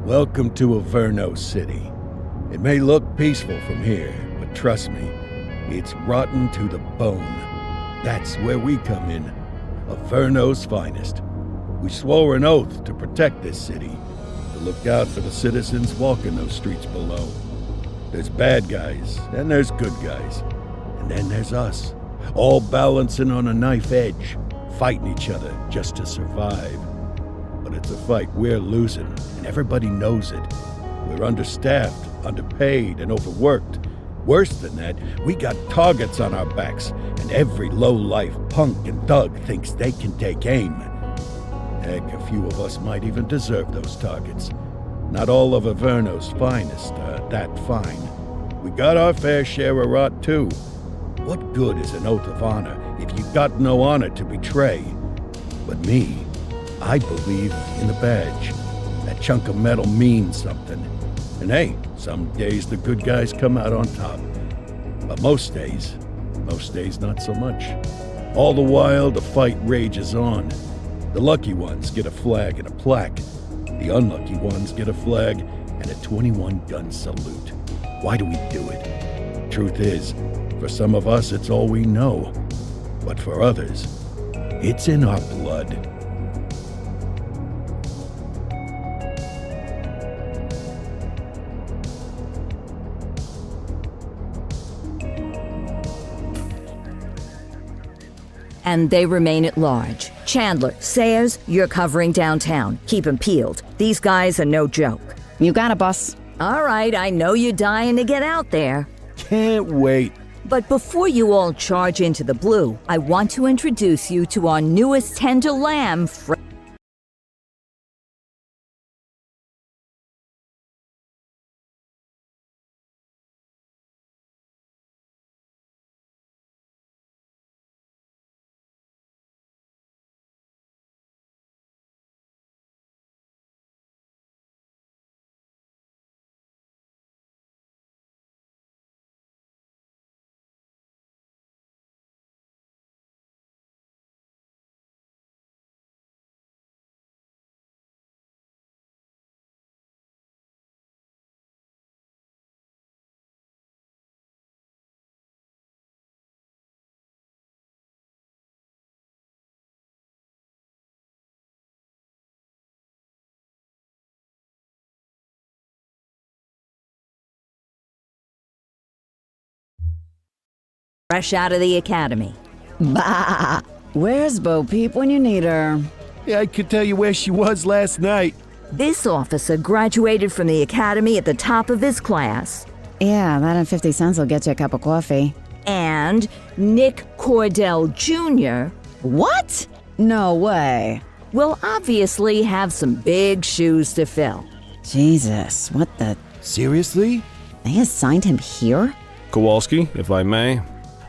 Welcome to Averno City. It may look peaceful from here, but trust me, it's rotten to the bone. That's where we come in. Averno's finest. We swore an oath to protect this city, to look out for the citizens walking those streets below. There's bad guys, and there's good guys. And then there's us, all balancing on a knife edge, fighting each other just to survive. But it's a fight we're losing, and everybody knows it. We're understaffed, underpaid, and overworked. Worse than that, we got targets on our backs, and every low-life punk and thug thinks they can take aim. Heck, a few of us might even deserve those targets. Not all of Averno's finest are that fine. We got our fair share of rot, too. What good is an oath of honor if you got no honor to betray? But me, I believe in the badge. That chunk of metal means something. And hey, some days the good guys come out on top. But most days not so much. All the while, the fight rages on. The lucky ones get a flag and a plaque. The unlucky ones get a flag and a 21-gun salute. Why do we do it? Truth is, for some of us, it's all we know. But for others, it's in our blood. And they remain at large. Chandler, Sayers, you're covering downtown. Keep 'em peeled. These guys are no joke. You got it, boss. All right, I know you're dying to get out there. Can't wait. But before you all charge into the blue, I want to introduce you to our newest tender lamb, fresh out of the academy. Bah! Where's Bo Peep when you need her? Yeah, I could tell you where she was last night. This officer graduated from the academy at the top of his class. Yeah, that and 50 cents will get you a cup of coffee. And Nick Cordell Jr. What? No way. will obviously have some big shoes to fill. Jesus, what the... Seriously? They assigned him here? Kowalski, if I may,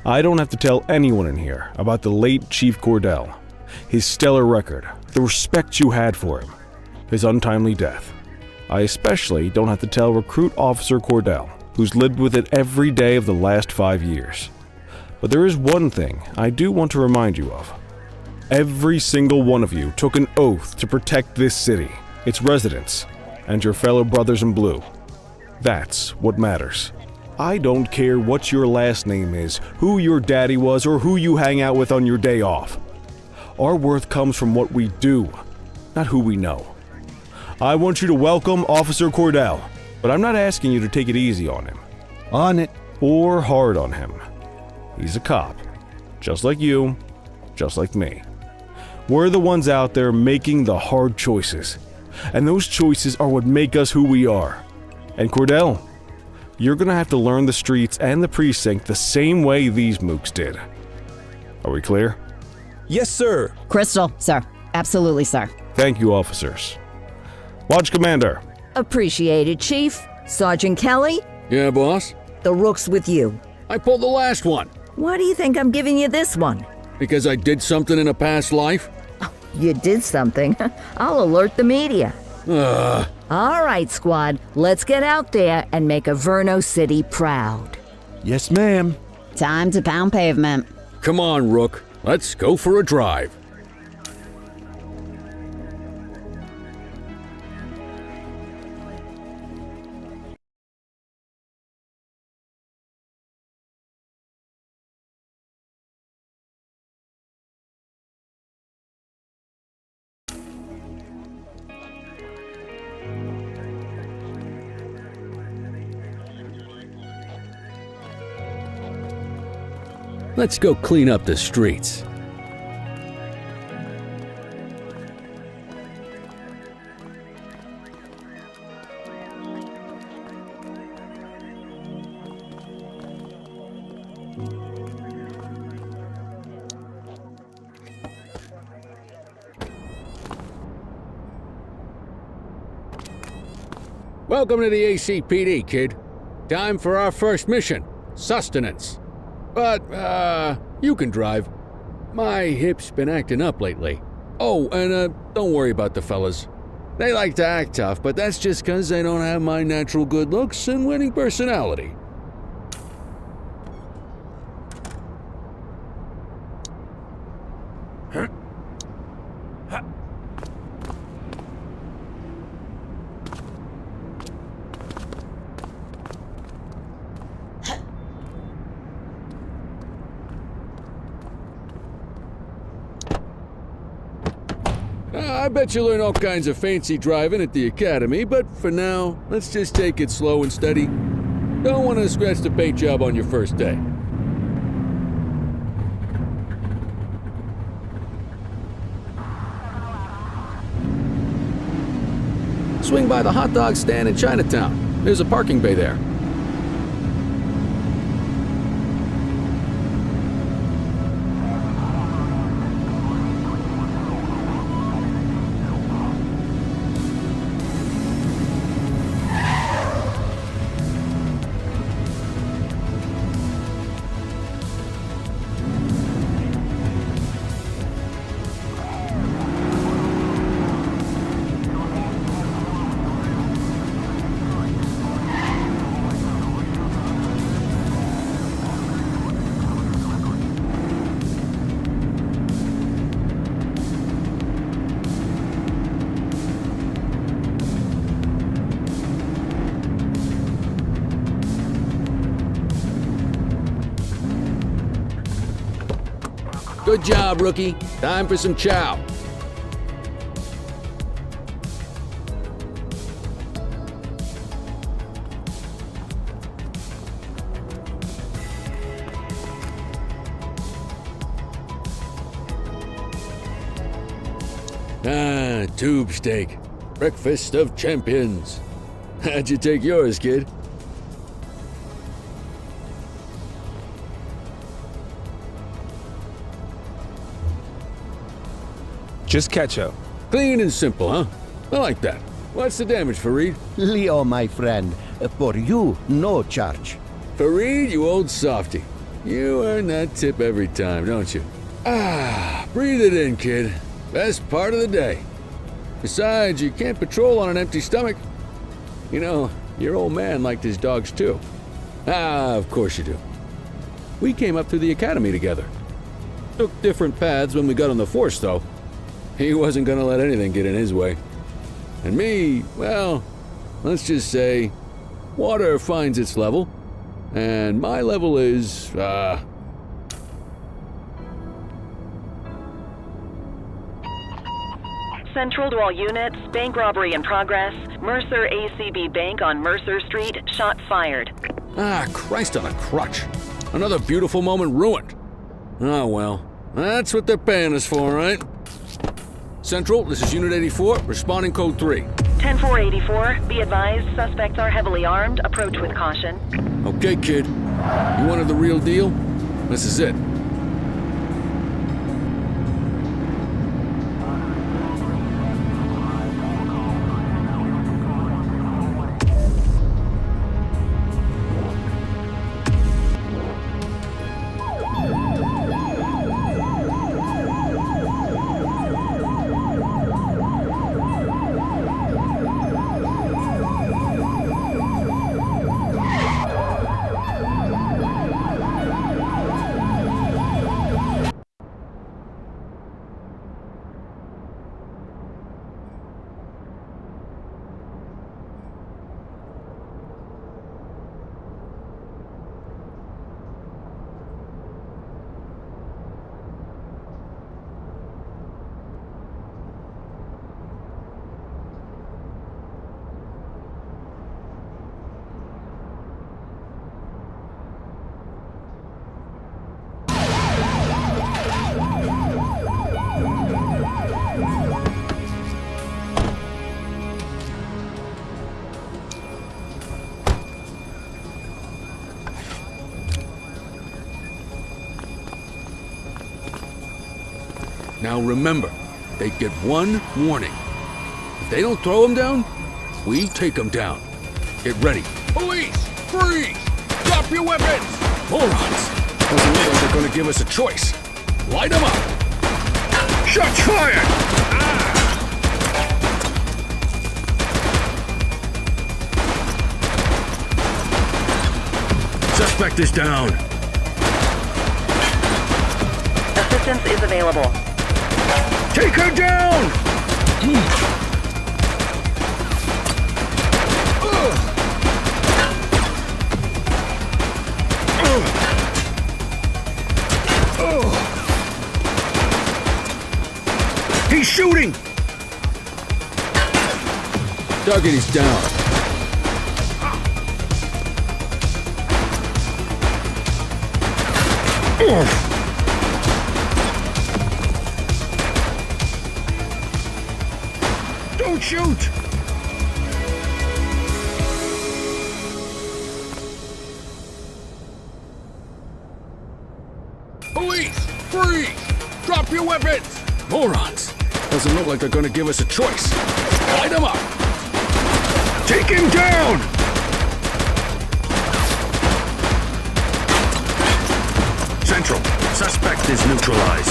I don't have to tell anyone in here about the late Chief Cordell, his stellar record, the respect you had for him, his untimely death. I especially don't have to tell Recruit Officer Cordell, who's lived with it every day of the last 5 years. But there is one thing I do want to remind you of. Every single one of you took an oath to protect this city, its residents, and your fellow brothers in blue. That's what matters. I don't care what your last name is, who your daddy was, or who you hang out with on your day off. Our worth comes from what we do, not who we know. I want you to welcome Officer Cordell, but I'm not asking you to take it easy on him. On it. Or hard on him. He's a cop, just like you, just like me. We're the ones out there making the hard choices, and those choices are what make us who we are. And Cordell, you're gonna have to learn the streets and the precinct the same way these mooks did. Are we clear? Yes, sir. Crystal, sir. Absolutely, sir. Thank you, officers. Lodge Commander. Appreciated, Chief. Sergeant Kelly, Yeah, boss? the rook's with you. I pulled the last one. Why do you think I'm giving you this one? Because I did something in a past life? You did something. I'll alert the media. Ugh. All right, squad, let's get out there and make Averno City proud. Yes, ma'am. Time to pound pavement. Come on, Rook. Let's go for a drive. Let's go clean up the streets. Welcome to the ACPD, kid. Time for our first mission, sustenance. But, you can drive. My hip's been acting up lately. Oh, and, don't worry about the fellas. They like to act tough, but that's just 'cause they don't have my natural good looks and winning personality. I bet you learn all kinds of fancy driving at the academy, but for now, let's just take it slow and steady. Don't want to scratch the paint job on your first day. Swing by the hot dog stand in Chinatown. There's a parking bay there. Good job, rookie. Time for some chow. Tube steak. Breakfast of champions. How'd you take yours, kid? Just ketchup. Clean and simple, huh? I like that. What's the damage, Fareed? Leo, my friend, for you, no charge. Fareed, you old softy. You earn that tip every time, don't you? Breathe it in, kid. Best part of the day. Besides, you can't patrol on an empty stomach. You know, your old man liked his dogs too. Of course you do. We came up through the academy together. Took different paths when we got on the force, though. He wasn't gonna let anything get in his way. And me, well, let's just say, water finds its level, and my level is, Central to all units, bank robbery in progress. Mercer ACB Bank on Mercer Street, shot fired. Christ on a crutch. Another beautiful moment ruined. Oh well, that's what they're paying us for, right? Central, this is Unit 84, responding code 3. 10-484, be advised, suspects are heavily armed, approach with caution. Okay, kid. You wanted the real deal? This is it. Now remember, they get one warning. If they don't throw him down, we take him down. Get ready. Police! Freeze! Drop your weapons! Morons! Doesn't look like they're gonna give us a choice. Light them up! Shots fired! Suspect is down. Assistance is available. Take her down! He's shooting! Target is down. Don't shoot! Police! Freeze! Drop your weapons! Morons! Doesn't look like they're gonna give us a choice. Light them up! Take him down! Central, suspect is neutralized.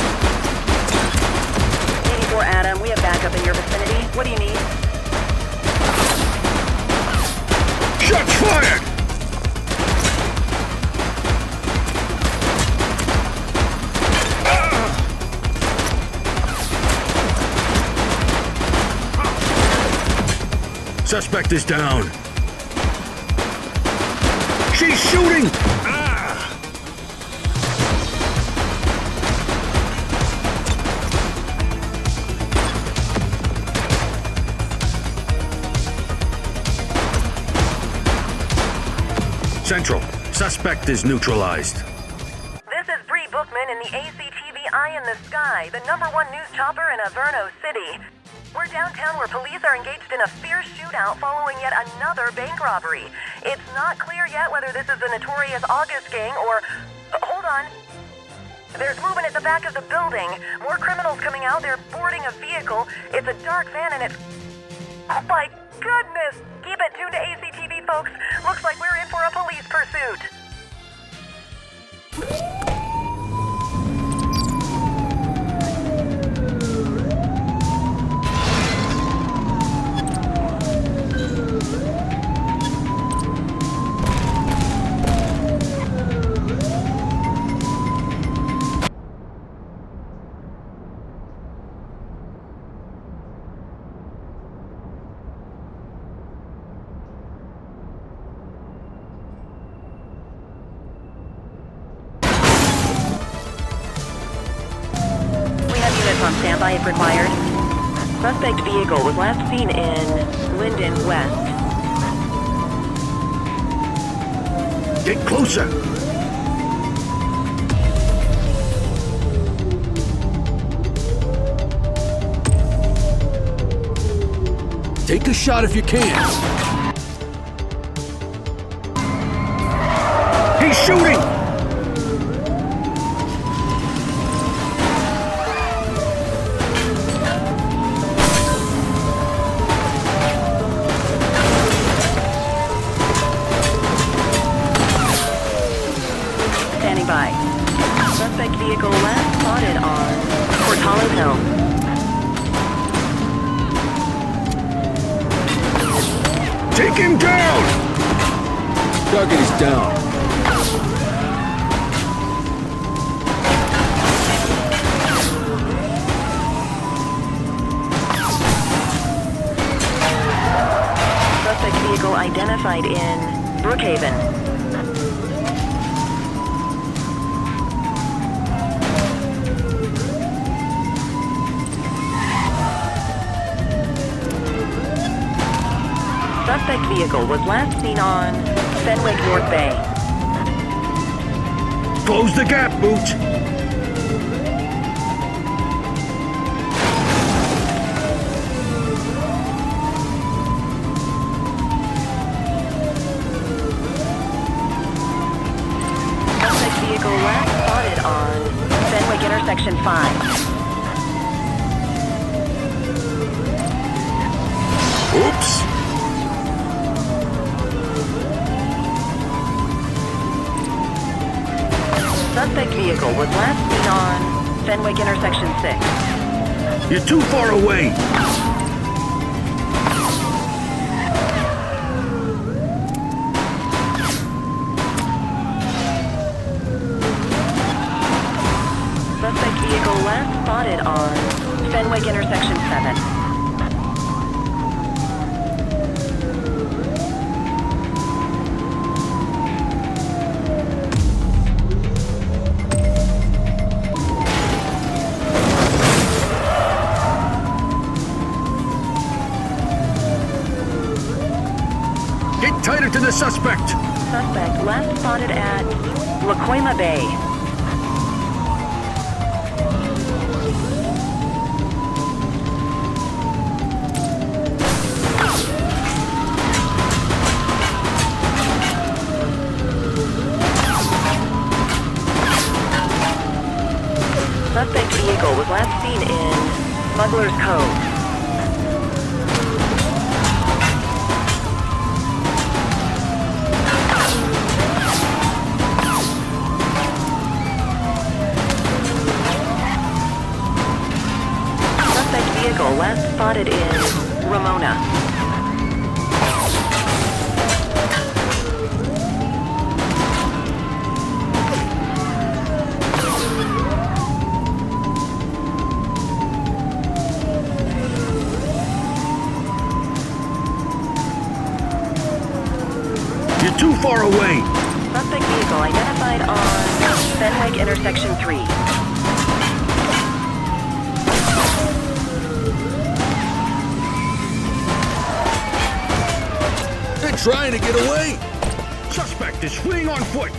84 Adam, we have backup in your vicinity. What do you need? Shots fired! Suspect is down. She's shooting! Central, suspect is neutralized. This is Bree Bookman in the ACTV Eye in the Sky, the #1 news chopper in Averno City. We're downtown where police are engaged in a fierce shootout following yet another bank robbery. It's not clear yet whether this is the notorious August gang or... hold on. There's movement at the back of the building. More criminals coming out. They're boarding a vehicle. It's a dark van and it's... oh my goodness! Keep it tuned to ACTV, folks. Looks like we're in for a police pursuit. On standby if required. Suspect vehicle was last seen in Linden West. Get closer! Take a shot if you can. He's shooting! By. Suspect vehicle last spotted on Portalo Hill. Take him down! Target is down. Suspect vehicle identified in Brookhaven. Suspect vehicle was last seen on Fenwick North Bay. Close the gap, Boots! Suspect vehicle last spotted on Fenwick Intersection 5. vehicle was last seen on Fenwick intersection 6. You're too far away! Suspect vehicle last spotted on Fenwick intersection 7. Get tighter to the suspect! Suspect last spotted at Lacoima Bay. Suspect vehicle was last seen in Smuggler's Cove. Vehicle last spotted in Ramona. You're too far away! Suspect vehicle identified on Fenwick intersection 3. Trying to get away! Suspect is fleeing on foot!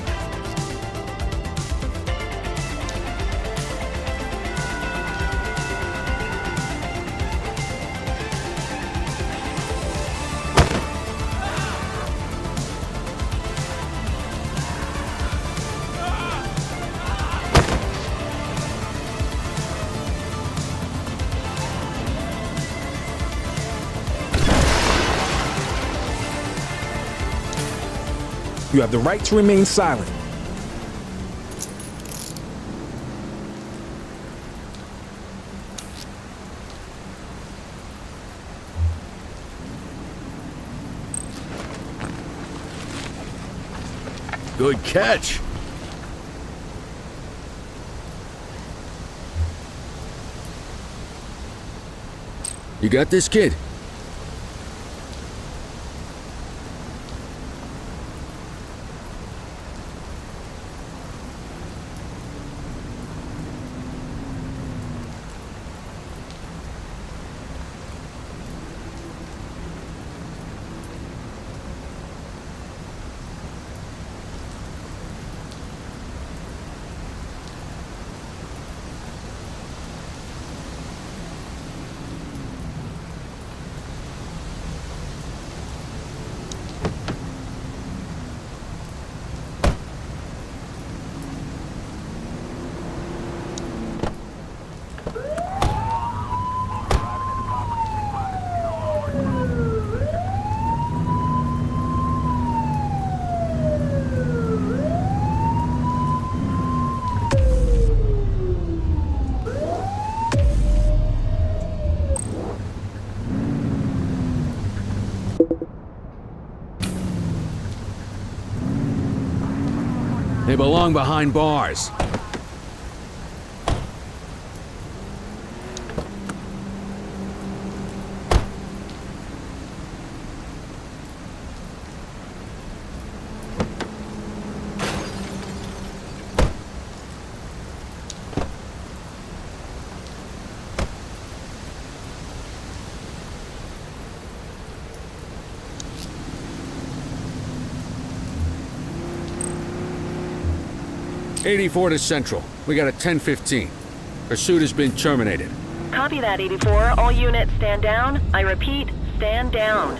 You have the right to remain silent. Good catch! You got this, kid? They belong behind bars. '84 to Central. We got a 10:15. Pursuit has been terminated. Copy that, 84. All units stand down. I repeat, stand down.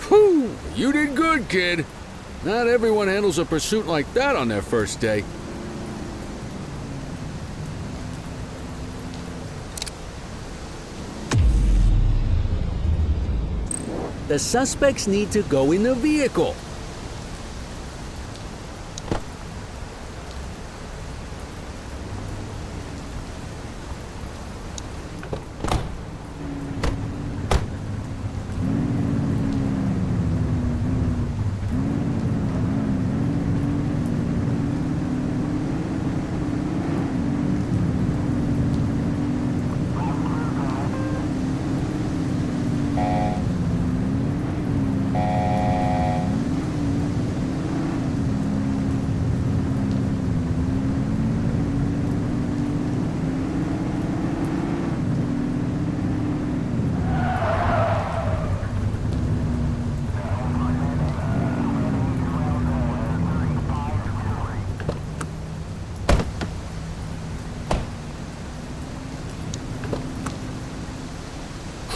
Whew! You did good, kid. Not everyone handles a pursuit like that on their first day. The suspects need to go in the vehicle.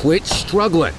quit struggling.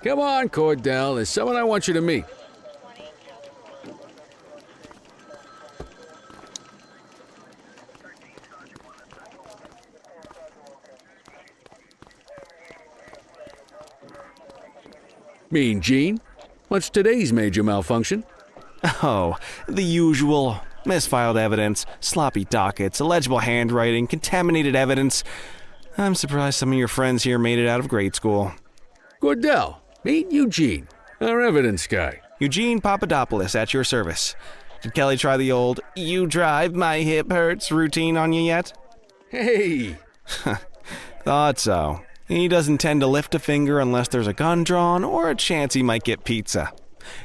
Come on, Cordell. There's someone I want you to meet. Mean Gene? What's today's major malfunction? Oh, the usual. Misfiled evidence, sloppy dockets, illegible handwriting, contaminated evidence. I'm surprised some of your friends here made it out of grade school. Cordell, meet Eugene, our evidence guy. Eugene Papadopoulos at your service. Did Kelly try the old, "you drive, my hip hurts" routine on you yet? Hey! Thought so. He doesn't tend to lift a finger unless there's a gun drawn or a chance he might get pizza.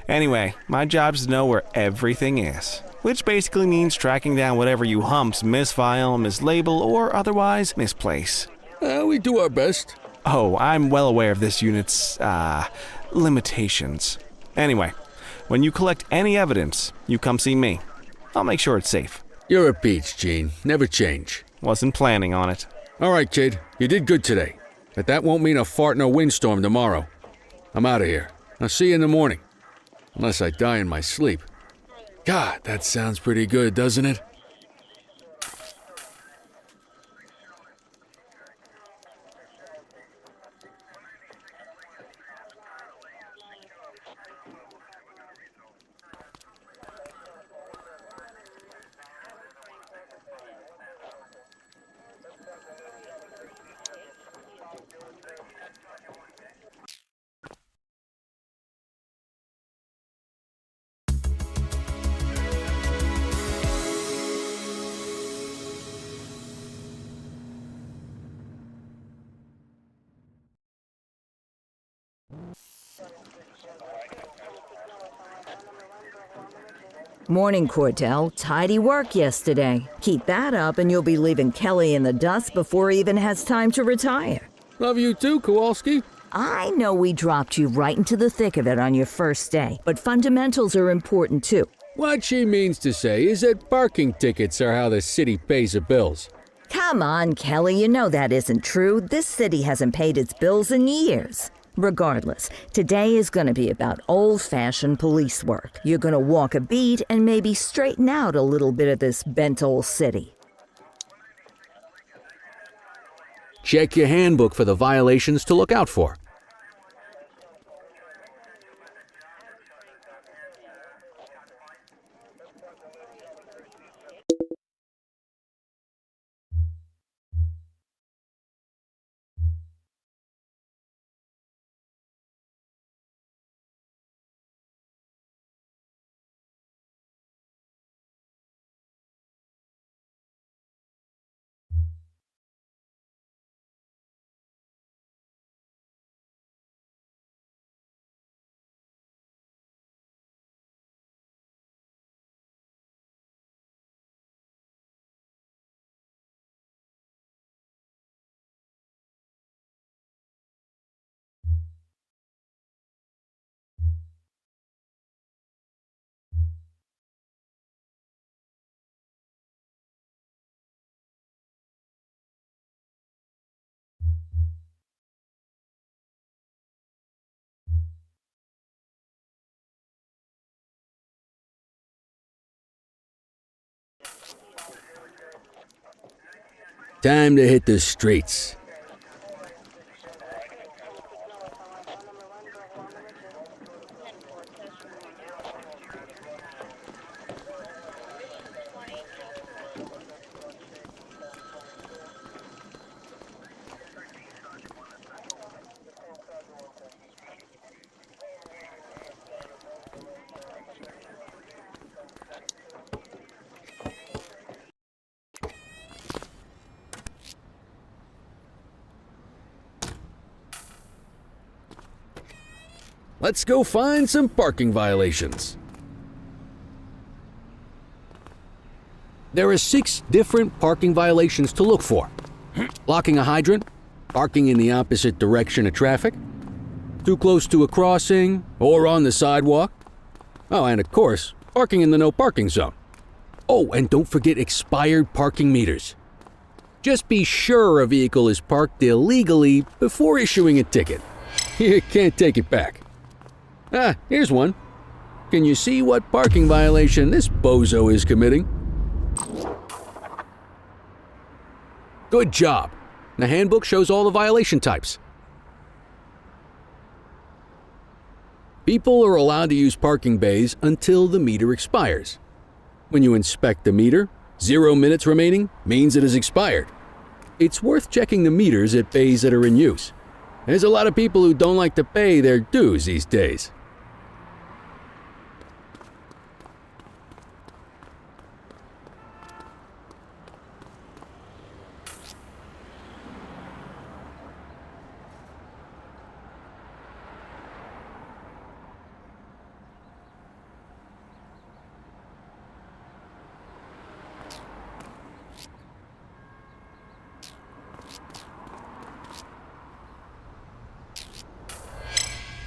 Anyway, my job's to know where everything is, which basically means tracking down whatever you humps misfile, mislabel, or otherwise misplace. We do our best. Oh, I'm well aware of this unit's, limitations. Anyway, when you collect any evidence, you come see me. I'll make sure it's safe. You're a peach, Gene. Never change. Wasn't planning on it. All right, kid. You did good today. But that won't mean a fart in a windstorm tomorrow. I'm out of here. I'll see you in the morning. Unless I die in my sleep. God, that sounds pretty good, doesn't it? Morning, Cordell. Tidy work yesterday. Keep that up and you'll be leaving Kelly in the dust before he even has time to retire. Love you too, Kowalski. I know we dropped you right into the thick of it on your first day, but fundamentals are important too. What she means to say is that parking tickets are how the city pays the bills. Come on, Kelly, you know that isn't true. This city hasn't paid its bills in years. Regardless, today is going to be about old-fashioned police work. You're going to walk a beat and maybe straighten out a little bit of this bent old city. Check your handbook for the violations to look out for. Time to hit the streets. let's go find some parking violations. There are 6 different parking violations to look for. Blocking a hydrant, parking in the opposite direction of traffic, too close to a crossing or on the sidewalk. Oh, and of course, parking in the no parking zone. Oh, and don't forget expired parking meters. Just be sure a vehicle is parked illegally before issuing a ticket. You can't take it back. Ah, here's one. Can you see what parking violation this bozo is committing? Good job. The handbook shows all the violation types. People are allowed to use parking bays until the meter expires. When you inspect the meter, 0 minutes remaining means it has expired. It's worth checking the meters at bays that are in use. There's a lot of people who don't like to pay their dues these days.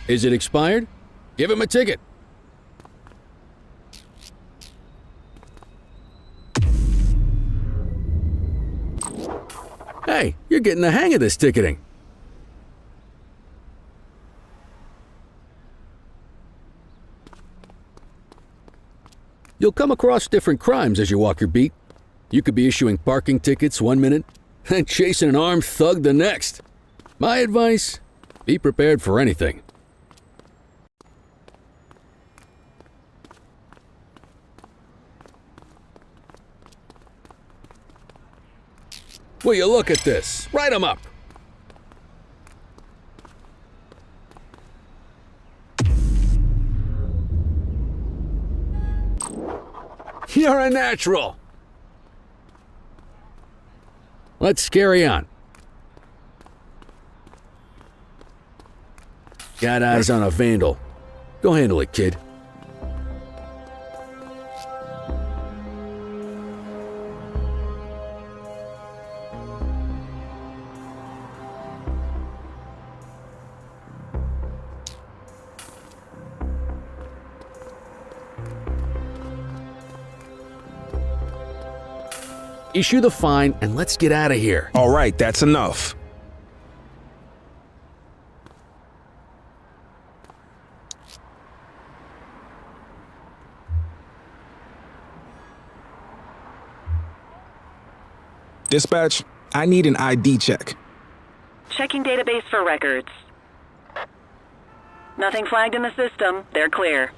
Is it expired? Give him a ticket. Hey, you're getting the hang of this ticketing. You'll come across different crimes as you walk your beat. You could be issuing parking tickets 1 minute and chasing an armed thug the next. My advice, be prepared for anything. Will you look at this? Write 'em up. You're a natural. Let's carry on. Got eyes on a vandal. Go handle it, kid. Issue the fine and let's get out of here. All right, that's enough. Dispatch, I need an ID check. Checking database for records. Nothing flagged in the system. They're clear.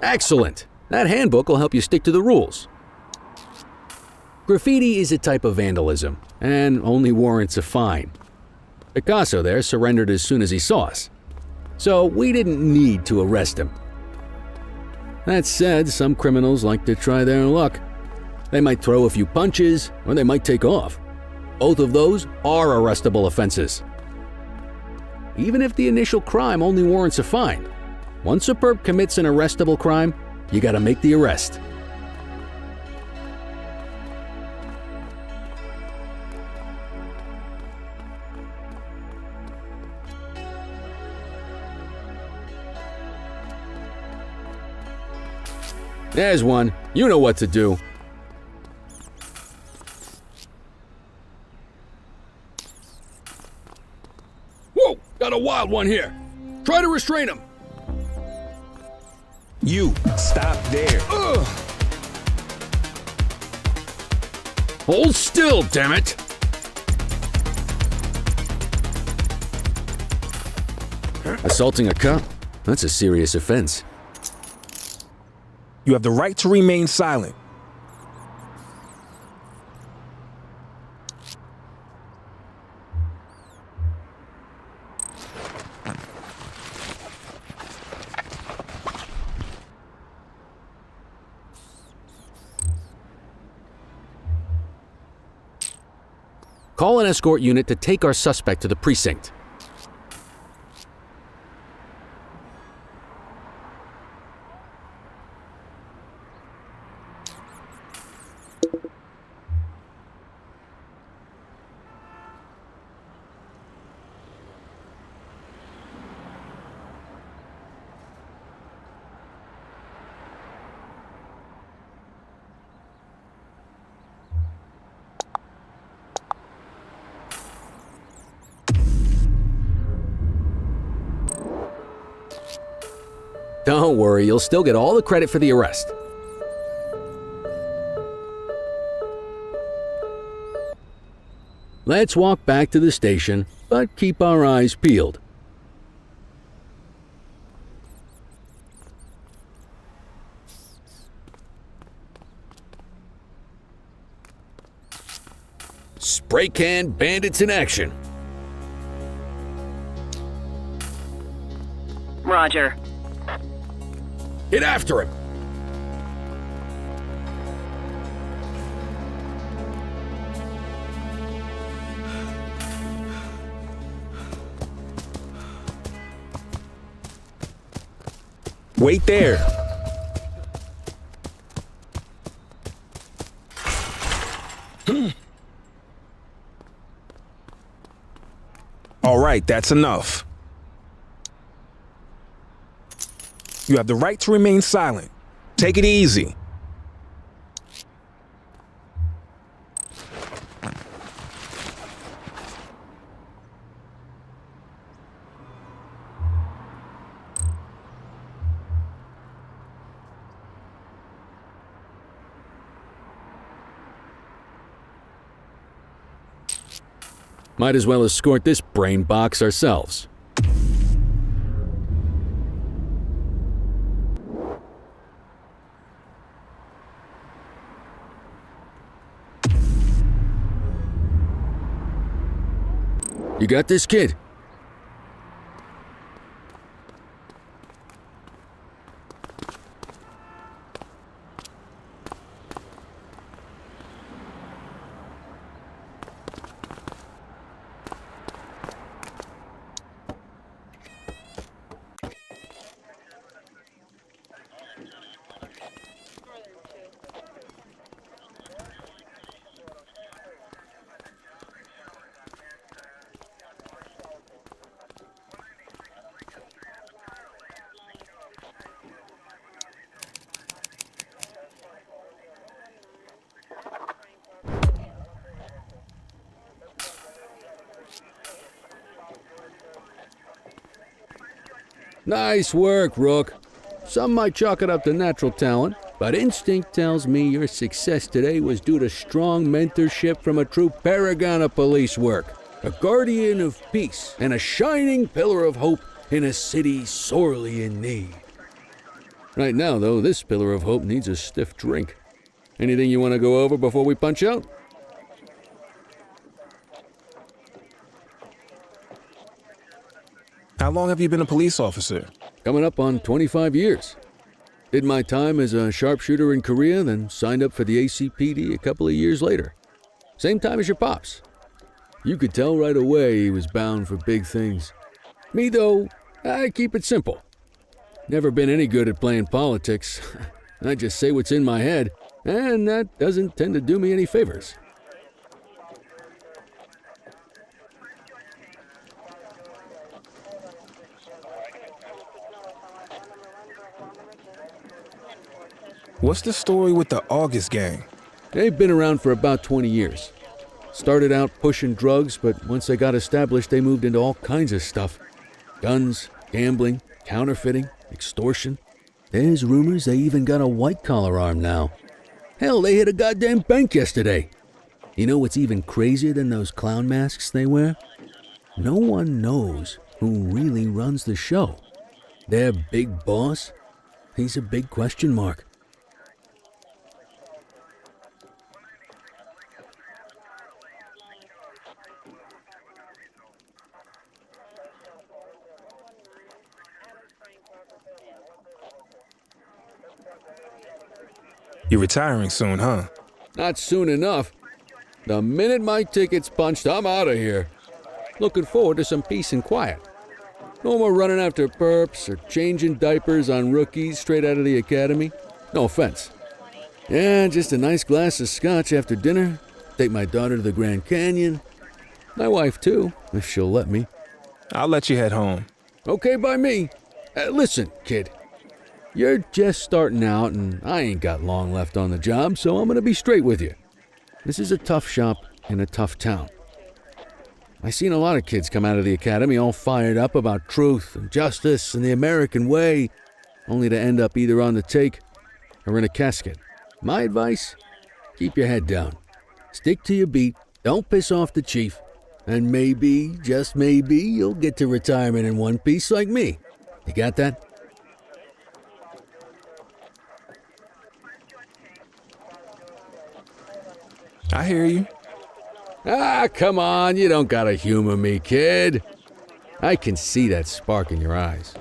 Excellent. That handbook will help you stick to the rules. Graffiti is a type of vandalism and only warrants a fine. Picasso there surrendered as soon as he saw us, so we didn't need to arrest him. That said, some criminals like to try their luck. They might throw a few punches or they might take off. Both of those are arrestable offenses. Even if the initial crime only warrants a fine, once a perp commits an arrestable crime, you gotta make the arrest. There's one. You know what to do. Whoa! Got a wild one here. Try to restrain him. You, stop there. Ugh. Hold still, damn it! Assaulting a cop? That's a serious offense. You have the right to remain silent. Call an escort unit to take our suspect to the precinct. Don't worry, you'll still get all the credit for the arrest. Let's walk back to the station, but keep our eyes peeled. Spray can bandits in action. Roger. Get after him! Wait there. All right, that's enough. You have the right to remain silent. Take it easy. Might as well escort this brain box ourselves. You got this, kid? Nice work, Rook. Some might chalk it up to natural talent, but instinct tells me your success today was due to strong mentorship from a true paragon of police work, a guardian of peace, and a shining pillar of hope in a city sorely in need. Right now, though, this pillar of hope needs a stiff drink. Anything you want to go over before we punch out? How long have you been a police officer? Coming up on 25 years. Did my time as a sharpshooter in Korea, then signed up for the ACPD a couple of years later. Same time as your pops. You could tell right away he was bound for big things. Me, though, I keep it simple. Never been any good at playing politics. I just say what's in my head, and that doesn't tend to do me any favors. What's the story with the August gang? They've been around for about 20 years. Started out pushing drugs, but once they got established, they moved into all kinds of stuff. Guns, gambling, counterfeiting, extortion. There's rumors they even got a white-collar arm now. Hell, they hit a goddamn bank yesterday. You know what's even crazier than those clown masks they wear? No one knows who really runs the show. Their big boss? He's a big question mark. You're retiring soon, huh? Not soon enough. The minute my ticket's punched, I'm out of here. Looking forward to some peace and quiet. No more running after perps or changing diapers on rookies straight out of the academy. No offense. Yeah, just a nice glass of scotch after dinner. Take my daughter to the Grand Canyon. My wife, too, if she'll let me. I'll let you head home. Okay by me. Listen, kid. You're just starting out, and I ain't got long left on the job, so I'm gonna be straight with you. This is a tough shop in a tough town. I seen a lot of kids come out of the academy all fired up about truth and justice and the American way, only to end up either on the take or in a casket. My advice? Keep your head down. Stick to your beat, don't piss off the chief, and maybe, just maybe, you'll get to retirement in one piece like me. You got that? I hear you. Ah, come on, you don't gotta humor me, kid. I can see that spark in your eyes.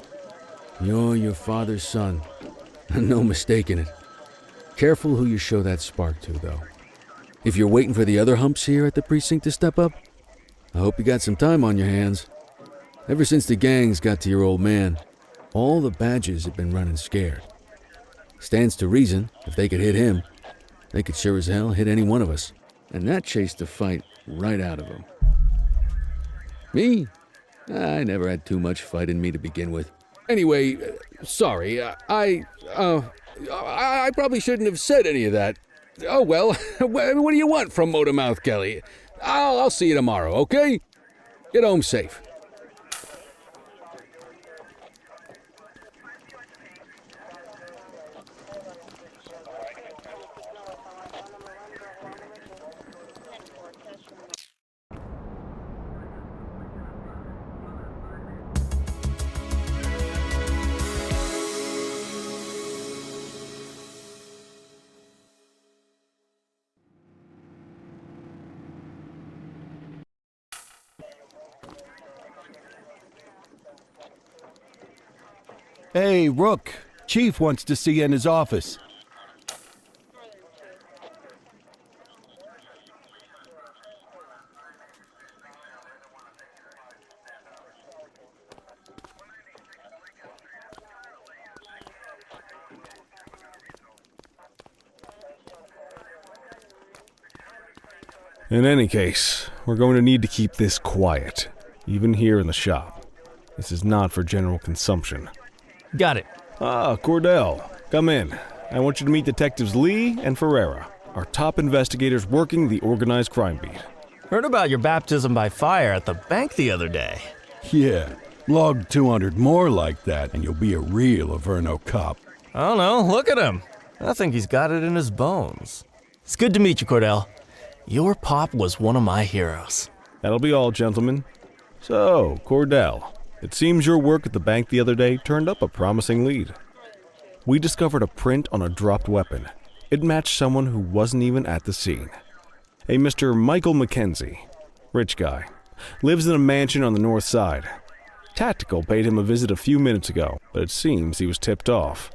You're your father's son. No mistaking it. Careful who you show that spark to, though. If you're waiting for the other humps here at the precinct to step up, I hope you got some time on your hands. Ever since the gangs got to your old man, all the badges have been running scared. Stands to reason, if they could hit him, they could sure as hell hit any one of us. And that chased the fight right out of him. Me? I never had too much fight in me to begin with. Anyway, sorry, I probably shouldn't have said any of that. Oh well, what do you want from Motormouth Kelly? I'll see you tomorrow, okay? Get home safe. Hey, Rook. Chief wants to see you in his office. In any case, we're going to need to keep this quiet, even here in the shop. This is not for general consumption. Got it. Ah, Cordell, come in. I want you to meet Detectives Lee and Ferreira, our top investigators working the organized crime beat. Heard about your baptism by fire at the bank the other day. Yeah, log 200 more like that and you'll be a real Averno cop. I don't know, look at him. I think he's got it in his bones. It's good to meet you, Cordell. Your pop was one of my heroes. That'll be all, gentlemen. So, Cordell, it seems your work at the bank the other day turned up a promising lead. We discovered a print on a dropped weapon. It matched someone who wasn't even at the scene. A Mr. Michael McKenzie, rich guy, lives in a mansion on the north side. Tactical paid him a visit a few minutes ago, but it seems he was tipped off.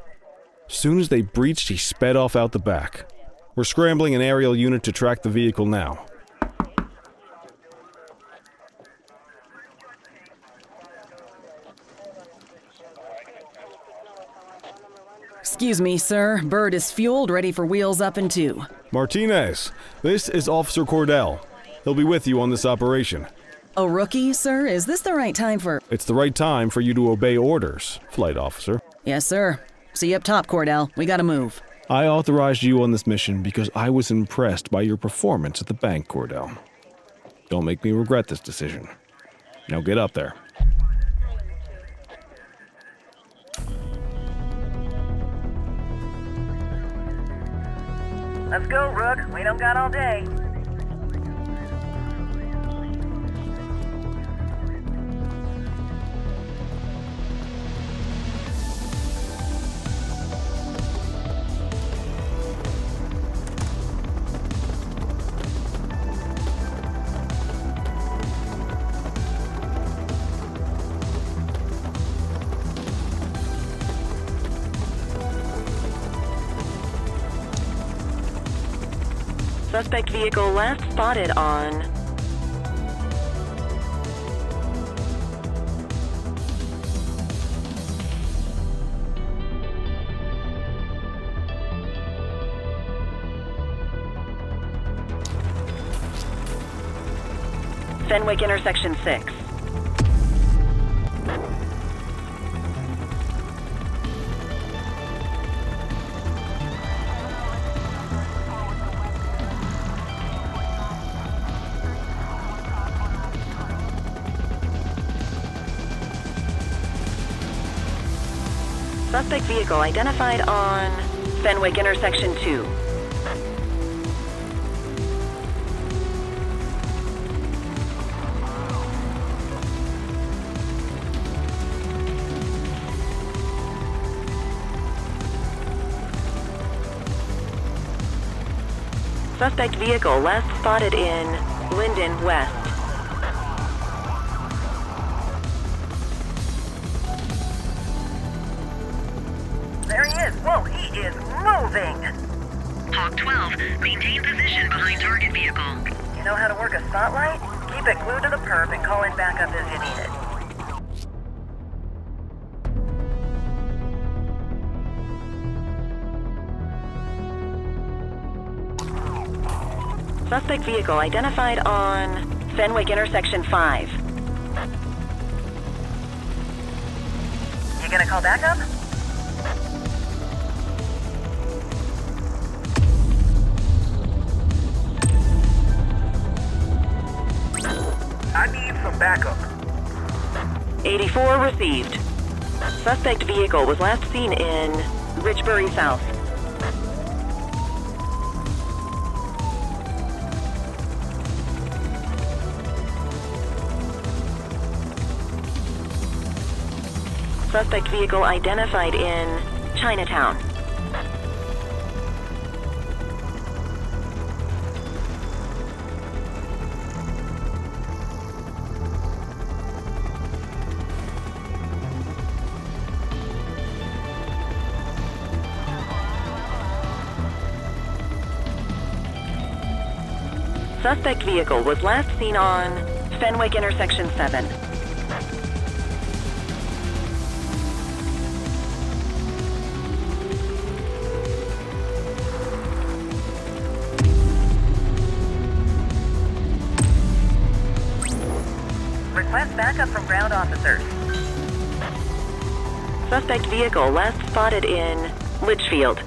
Soon as they breached, he sped off out the back. We're scrambling an aerial unit to track the vehicle now. Excuse me, sir. Bird is fueled, ready for wheels up in 2. Martinez, this is Officer Cordell. He'll be with you on this operation. A rookie, sir? Is this the right time for... It's the right time for you to obey orders, flight officer. Yes, sir. See you up top, Cordell. We gotta move. I authorized you on this mission because I was impressed by your performance at the bank, Cordell. Don't make me regret this decision. Now get up there. Let's go, Rook. We don't got all day. Suspect vehicle last spotted on... Fenwick intersection 6. Suspect vehicle identified on Fenwick intersection 2. Suspect vehicle last spotted in Linden West. There he is. Whoa, he is moving. Hawk 12, maintain position behind target vehicle. You know how to work a spotlight? Keep it glued to the perp and call in backup as you need it. Suspect vehicle identified on Fenwick intersection 5. You gonna call backup? I need some backup. 84 received. Suspect vehicle was last seen in Richbury South. Suspect vehicle identified in Chinatown. Suspect vehicle was last seen on Fenwick intersection 7. Request backup from ground officers. Suspect vehicle last spotted in Litchfield.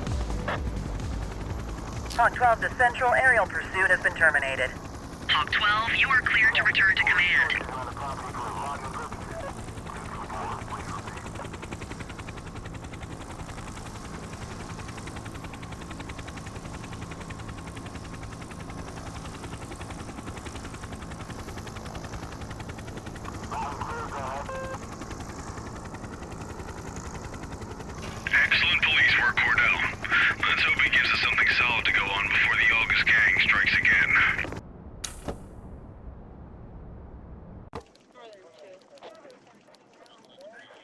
Hawk 12 to Central, aerial pursuit has been terminated. Hawk 12, you are cleared to return to command. Excellent police work, Cordell. Let's hope he gives us something solid to go on before the August gang strikes again.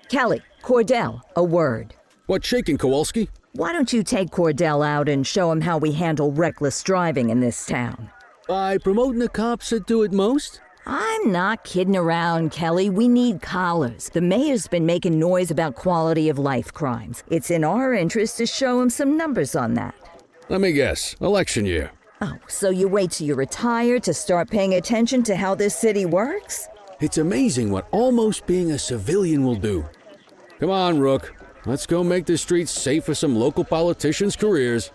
Kelly, Cordell, a word. What's shaking, Kowalski? Why don't you take Cordell out and show him how we handle reckless driving in this town? By promoting the cops that do it most? I'm not kidding around, Kelly. We need collars. The mayor's been making noise about quality of life crimes. It's in our interest to show him some numbers on that. Let me guess. Election year. Oh, so you wait till you retire to start paying attention to how this city works? It's amazing what almost being a civilian will do. Come on, Rook. Let's go make the streets safe for some local politicians' careers.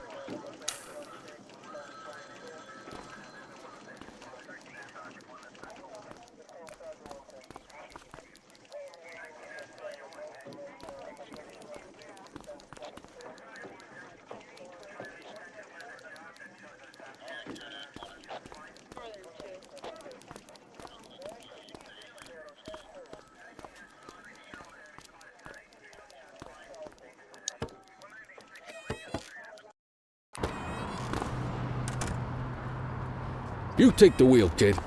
You take the wheel, kid.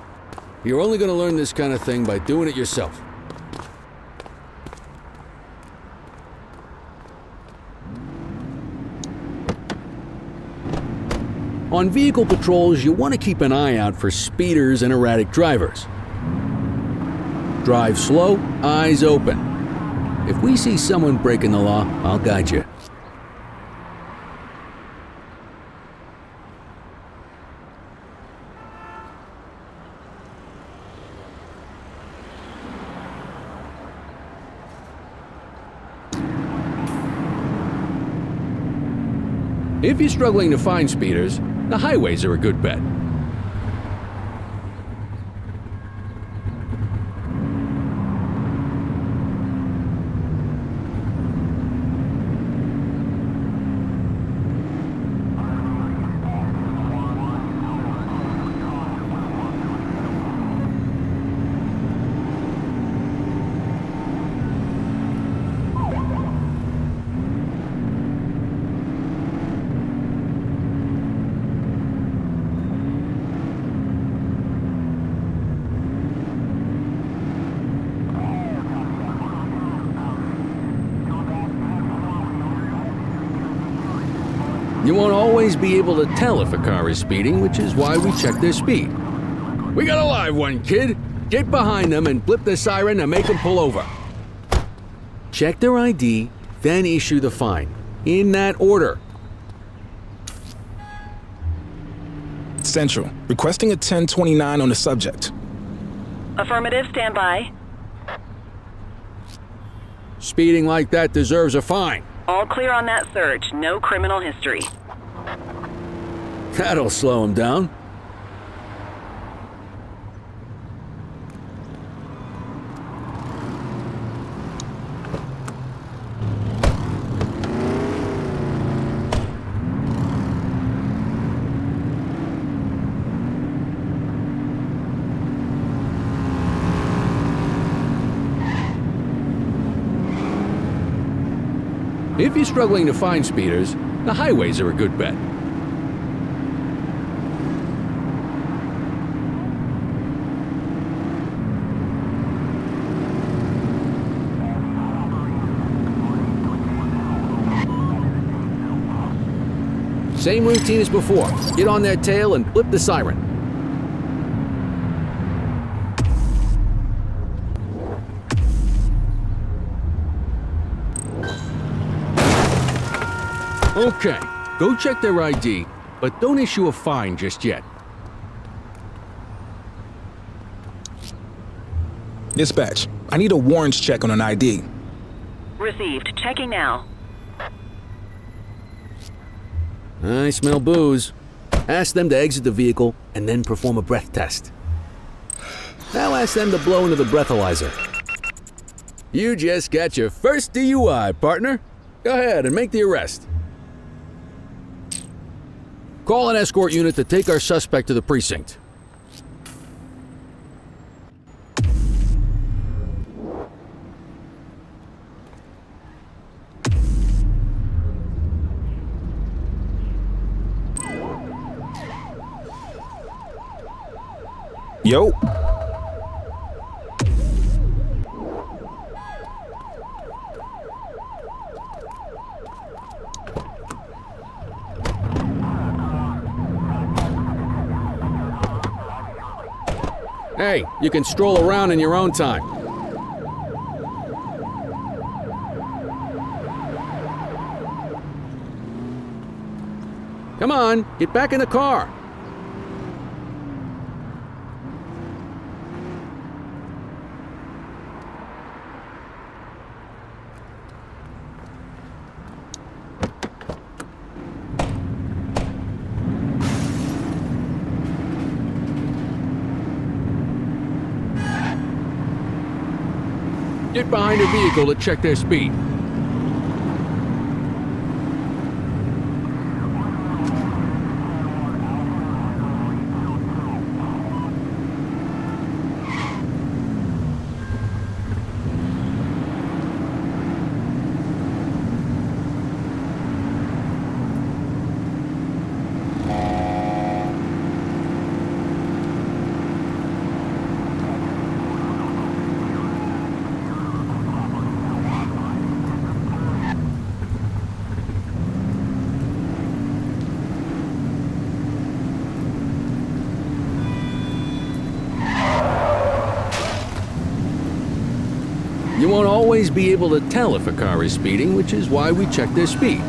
You're only gonna learn this kind of thing by doing it yourself. On vehicle patrols, you want to keep an eye out for speeders and erratic drivers. Drive slow, eyes open. If we see someone breaking the law, I'll guide you. If you're struggling to find speeders, the highways are a good bet. You won't always be able to tell if a car is speeding, which is why we check their speed. We got a live one, kid. Get behind them and blip the siren to make them pull over. Check their ID, then issue the fine. In that order. Central, requesting a 1029 on the subject. Affirmative, stand by. Speeding like that deserves a fine. All clear on that search, no criminal history. That'll slow him down. If you're struggling to find speeders, the highways are a good bet. Same routine as before. Get on their tail and flip the siren. Okay, go check their ID, but don't issue a fine just yet. Dispatch, I need a warrants check on an ID. Received. Checking now. I smell booze. Ask them to exit the vehicle and then perform a breath test. Now ask them to blow into the breathalyzer. You just got your first DUI, partner. Go ahead and make the arrest. Call an escort unit to take our suspect to the precinct. Yo. Hey, you can stroll around in your own time. Come on, get back in the car. Get behind a vehicle to check their speed. always be able to tell if a car is speeding, which is why we check their speed.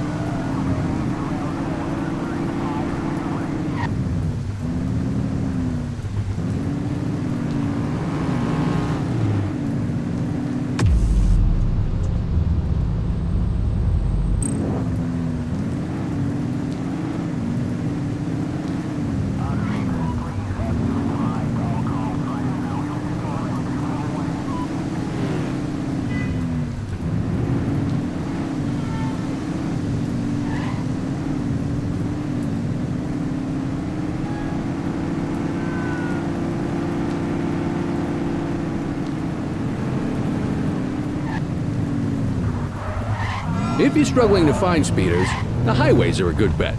If you're struggling to find speeders, the highways are a good bet.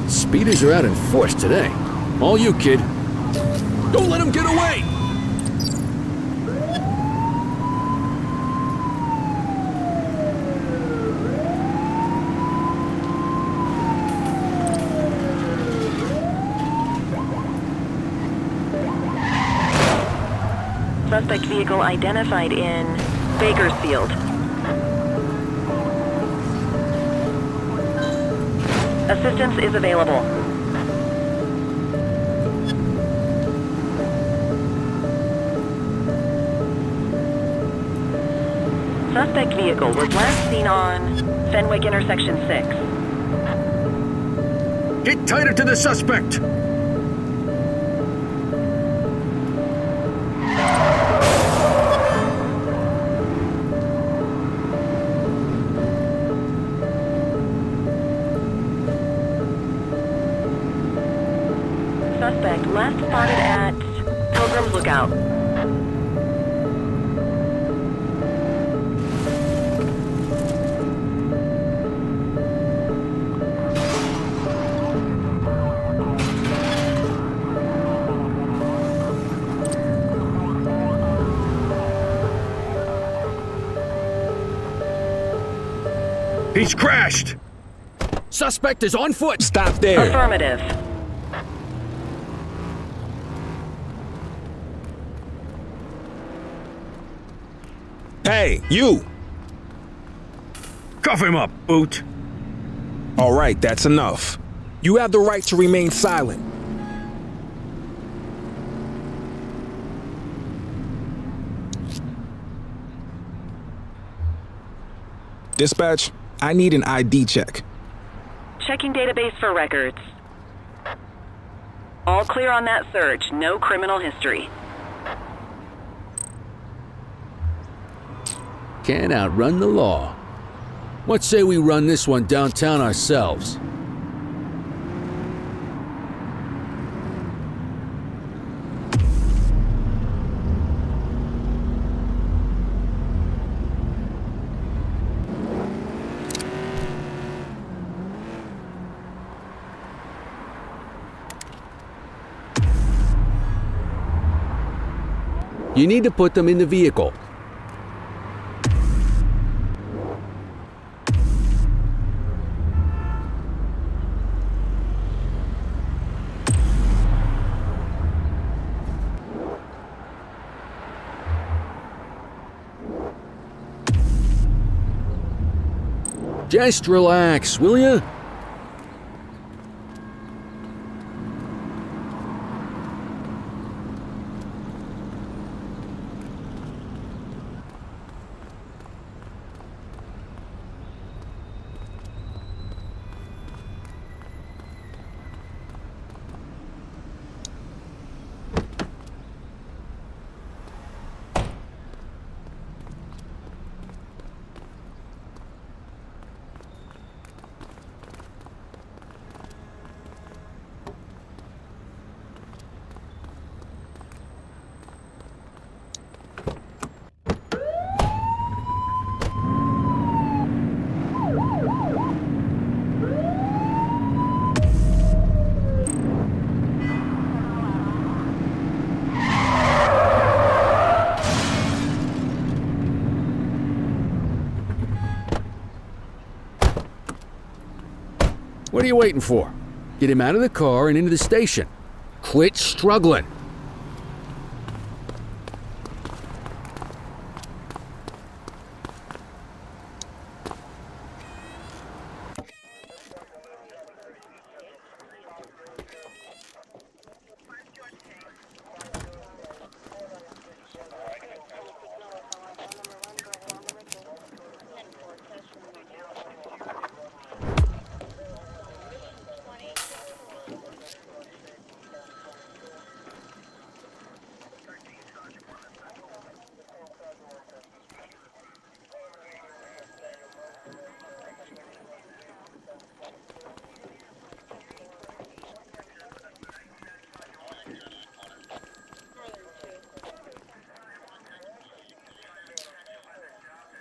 Speeders are out in force today. All you, kid. Don't let them get away! Suspect vehicle identified in Bakersfield. Assistance is available. Suspect vehicle was last seen on Fenwick intersection 6. Get tighter to the suspect! Suspect last spotted at Pilgrim's Lookout. He's crashed! Suspect is on foot! Stop there! Affirmative. Hey, you! Cuff him up, boot! All right, that's enough. You have the right to remain silent. Dispatch, I need an ID check. Checking database for records. All clear on that search. No criminal history. Can't outrun the law. What say we run this one downtown ourselves? You need to put them in the vehicle. Just relax, will ya? What are you waiting for? Get him out of the car and into the station. Quit struggling.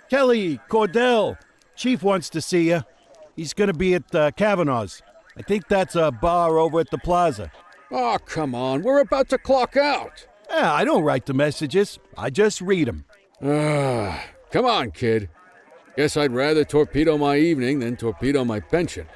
Kelly, Cordell, Chief wants to see you. He's going to be at Kavanaugh's. I think that's a bar over at the plaza. Oh, come on. We're about to clock out. Yeah, I don't write the messages. I just read them. Come on, kid. Guess I'd rather torpedo my evening than torpedo my pension.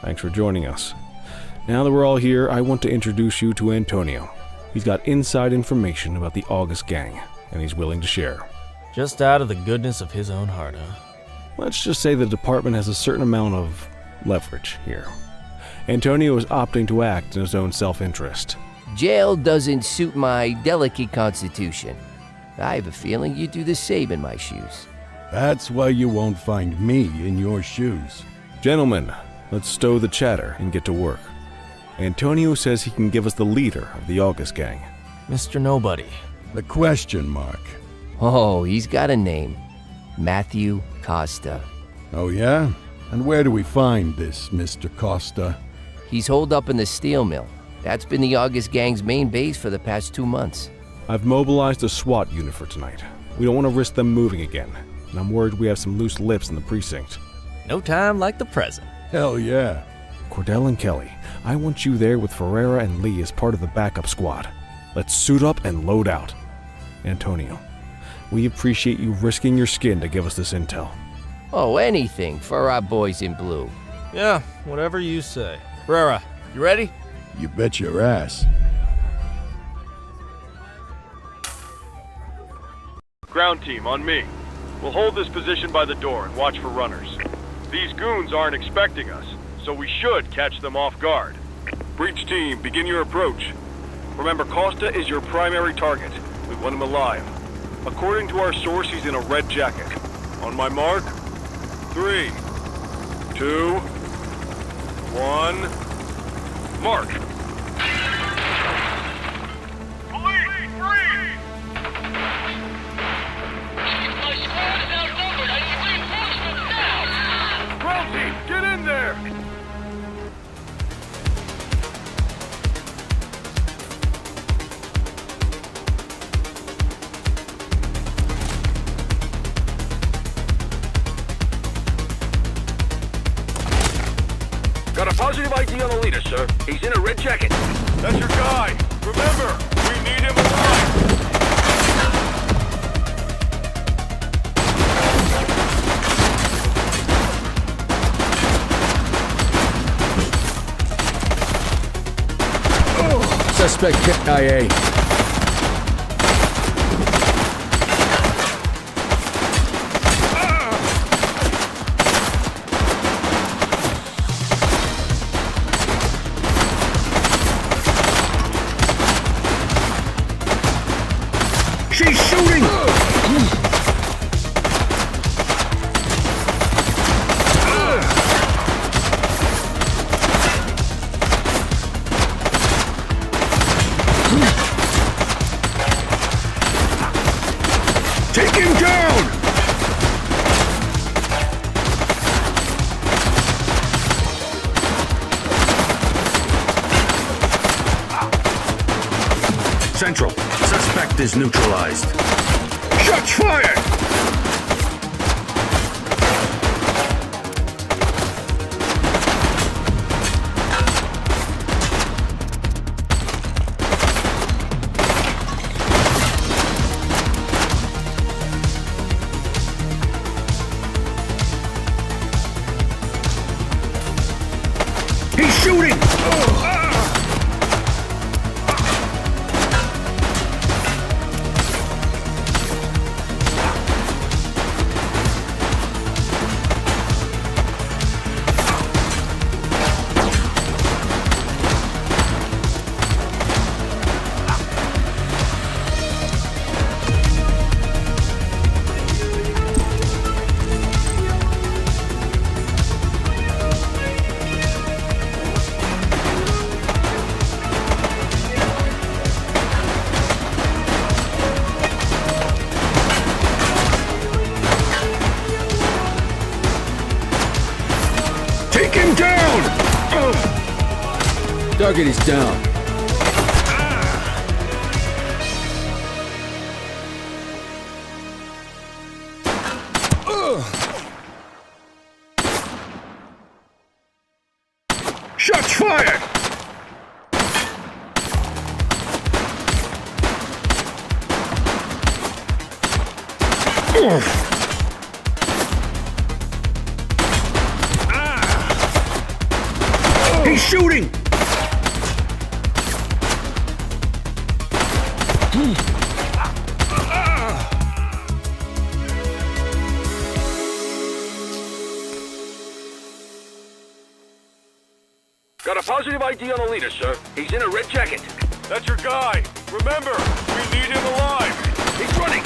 Thanks for joining us. Now that we're all here, I want to introduce you to Antonio. He's got inside information about the August gang, and he's willing to share. Just out of the goodness of his own heart, huh? Let's just say the department has a certain amount of leverage here. Antonio is opting to act in his own self-interest. Jail doesn't suit my delicate constitution. I have a feeling you'd do the same in my shoes. That's why you won't find me in your shoes. Gentlemen, let's stow the chatter and get to work. Antonio says he can give us the leader of the August gang. Mr. Nobody. The question mark. Oh, he's got a name. Matthew Costa. Oh, yeah? And where do we find this Mr. Costa? He's holed up in the steel mill. That's been the August gang's main base for the past 2 months. I've mobilized a SWAT unit for tonight. We don't want to risk them moving again, and I'm worried we have some loose lips in the precinct. No time like the present. Hell yeah. Cordell and Kelly, I want you there with Ferreira and Lee as part of the backup squad. Let's suit up and load out. Antonio, we appreciate you risking your skin to give us this intel. Oh, anything for our boys in blue. Yeah, whatever you say. Ferreira, you ready? You bet your ass. Ground team, on me. We'll hold this position by the door and watch for runners. These goons aren't expecting us, so we should catch them off guard. Breach team, begin your approach. Remember, Costa is your primary target. We want him alive. According to our source, he's in a red jacket. On my mark, 3, 2, 1, mark! Police, freeze! My squad is outnumbered. I need reinforcements now! Ground team, get in there! Got a positive ID on the leader, sir. He's in a red jacket. That's your guy. Remember, we need him alive. Suspect KIA. She's shooting! Take him down! Central, suspect is neutralized. Shots fired! He's shooting! Take him down! Target is down. Shots fired! He's shooting! Got a positive ID on the leader, sir. He's in a red jacket. That's your guy. Remember, we need him alive. He's running.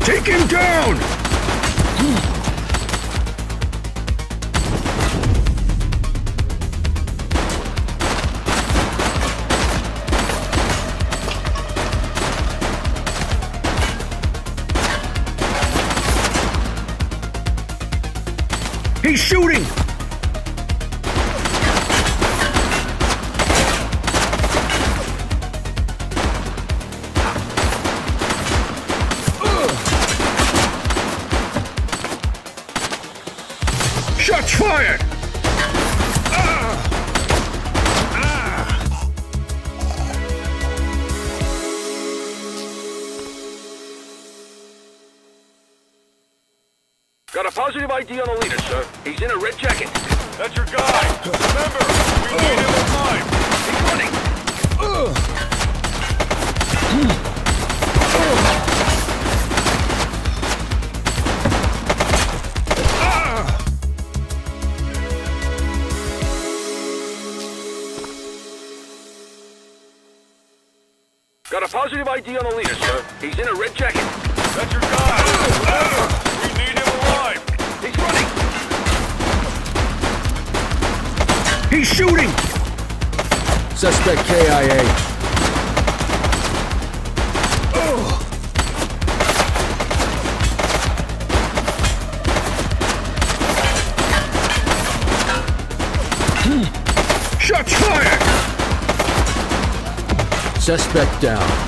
Take him down! He's shooting! Shots fired! Got a positive ID on the leader, sir. He's in a red jacket. That's your guy. Remember, we need him alive. He's running. Got a positive positive ID on the leader, sir. He's in a red jacket. That's your guy. We need him alive. He's running. He's shooting! Suspect KIA. Shots fired! Suspect down.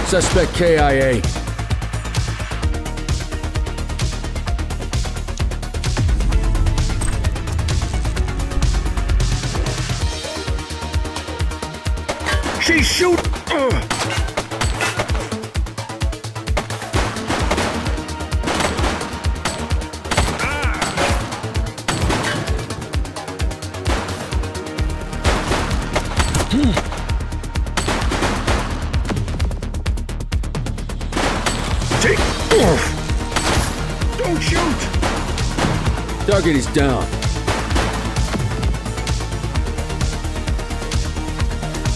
Suspect KIA. She's shooting! Take off! Don't shoot! Target is down.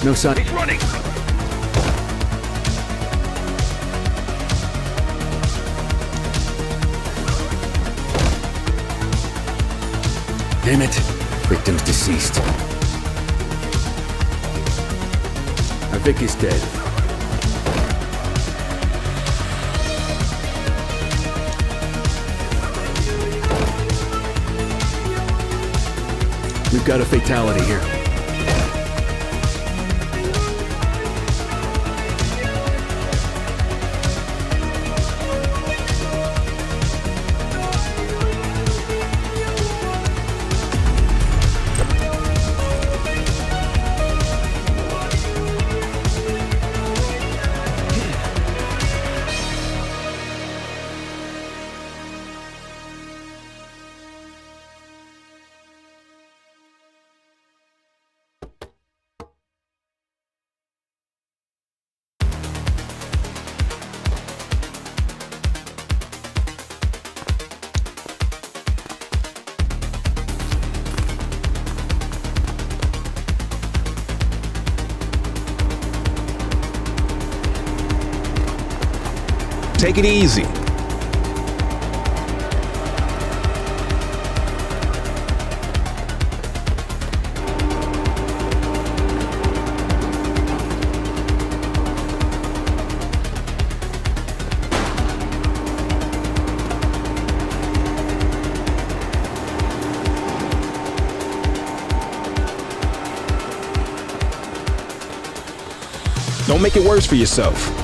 No sign. He's running. Damn it. Victim's deceased. Our Vic is dead. We've got a fatality here. Take it easy. Don't make it worse for yourself.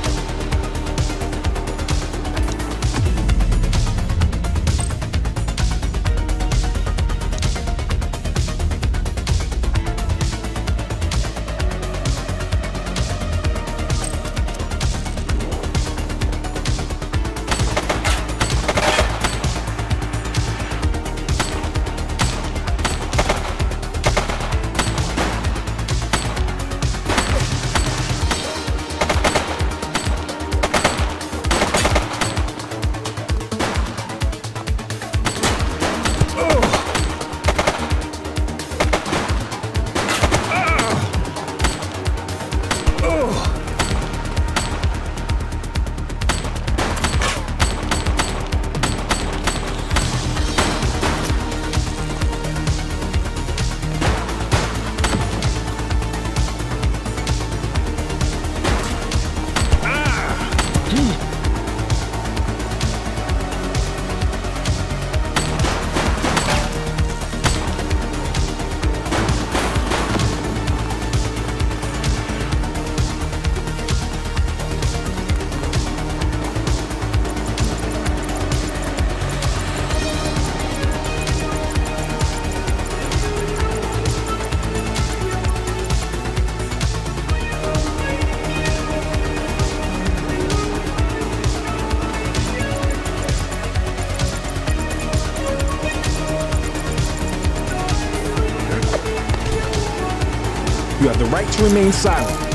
the right to remain silent.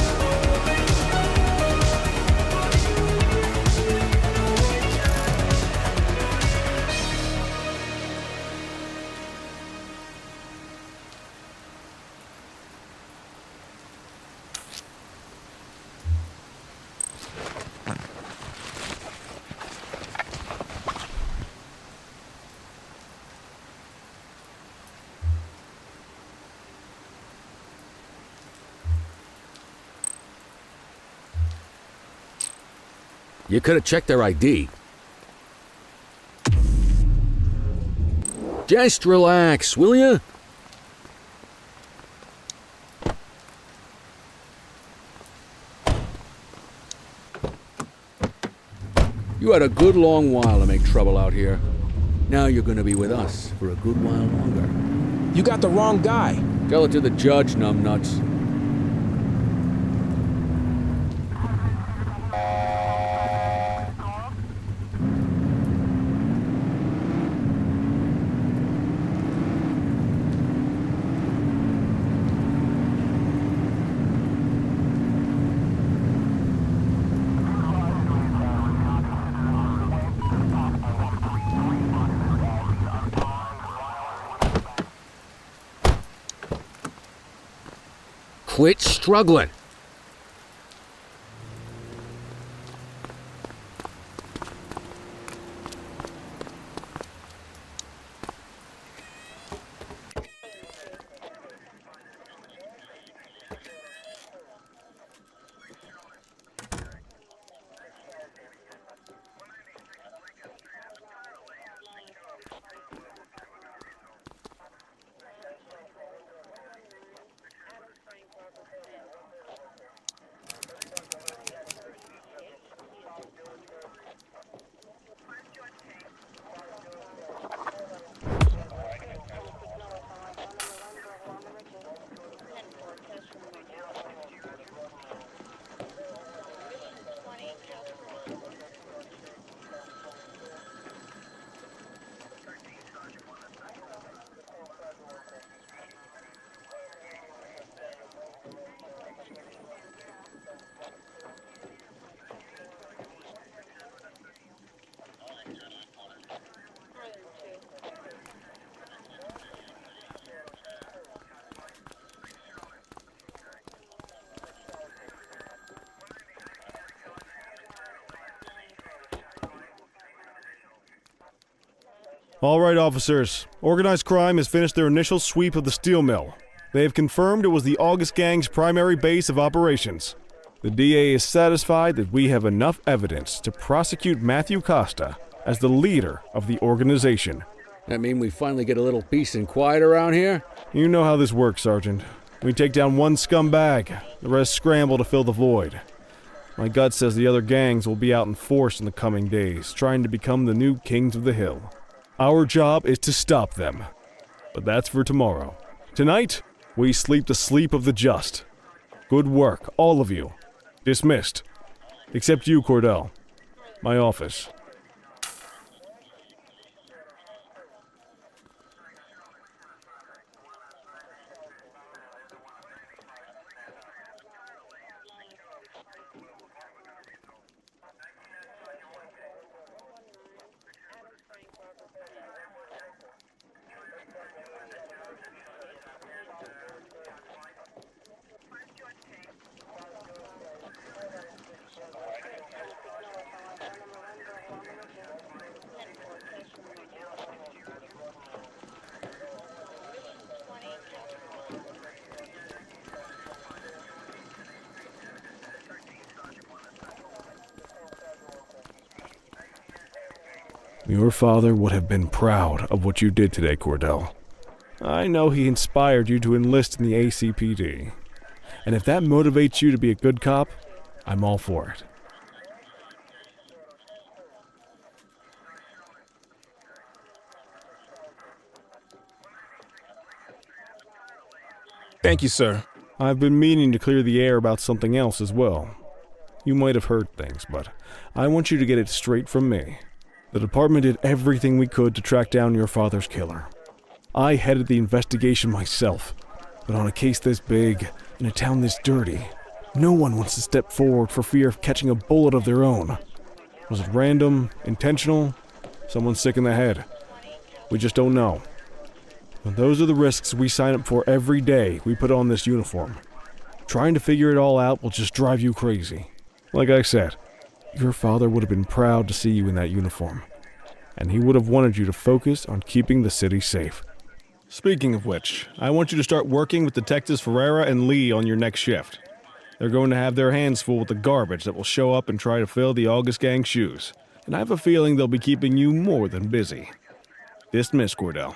You could have checked their ID. Just relax, will ya? You had a good long while to make trouble out here. Now you're gonna be with us for a good while longer. You got the wrong guy. Tell it to the judge, numbnuts. Quit struggling. All right, officers. Organized crime has finished their initial sweep of the steel mill. They have confirmed it was the August Gang's primary base of operations. The DA is satisfied that we have enough evidence to prosecute Matthew Costa as the leader of the organization. That mean we finally get a little peace and quiet around here? You know how this works, Sergeant. We take down one scumbag, the rest scramble to fill the void. My gut says the other gangs will be out in force in the coming days, trying to become the new kings of the hill. Our job is to stop them. But that's for tomorrow. Tonight, we sleep the sleep of the just. Good work, all of you. Dismissed. Except you, Cordell. My office. Your father would have been proud of what you did today, Cordell. I know he inspired you to enlist in the ACPD. And if that motivates you to be a good cop, I'm all for it. Thank you, sir. I've been meaning to clear the air about something else as well. You might have heard things, but I want you to get it straight from me. The department did everything we could to track down your father's killer. I headed the investigation myself, but on a case this big, In a town this dirty, no one wants to step forward for fear of catching a bullet of their own. Was it random, intentional, someone sick in the head? We just don't know. And those are the risks we sign up for every day we put on this uniform. Trying to figure it all out will just drive you crazy. Like I said, your father would have been proud to see you in that uniform, and he would have wanted you to focus on keeping the city safe. Speaking of which, I want you to start working with Detectives Ferreira and Lee on your next shift. They're going to have their hands full with the garbage that will show up and try to fill the August Gang's shoes, and I have a feeling they'll be keeping you more than busy. Dismiss, Cordell.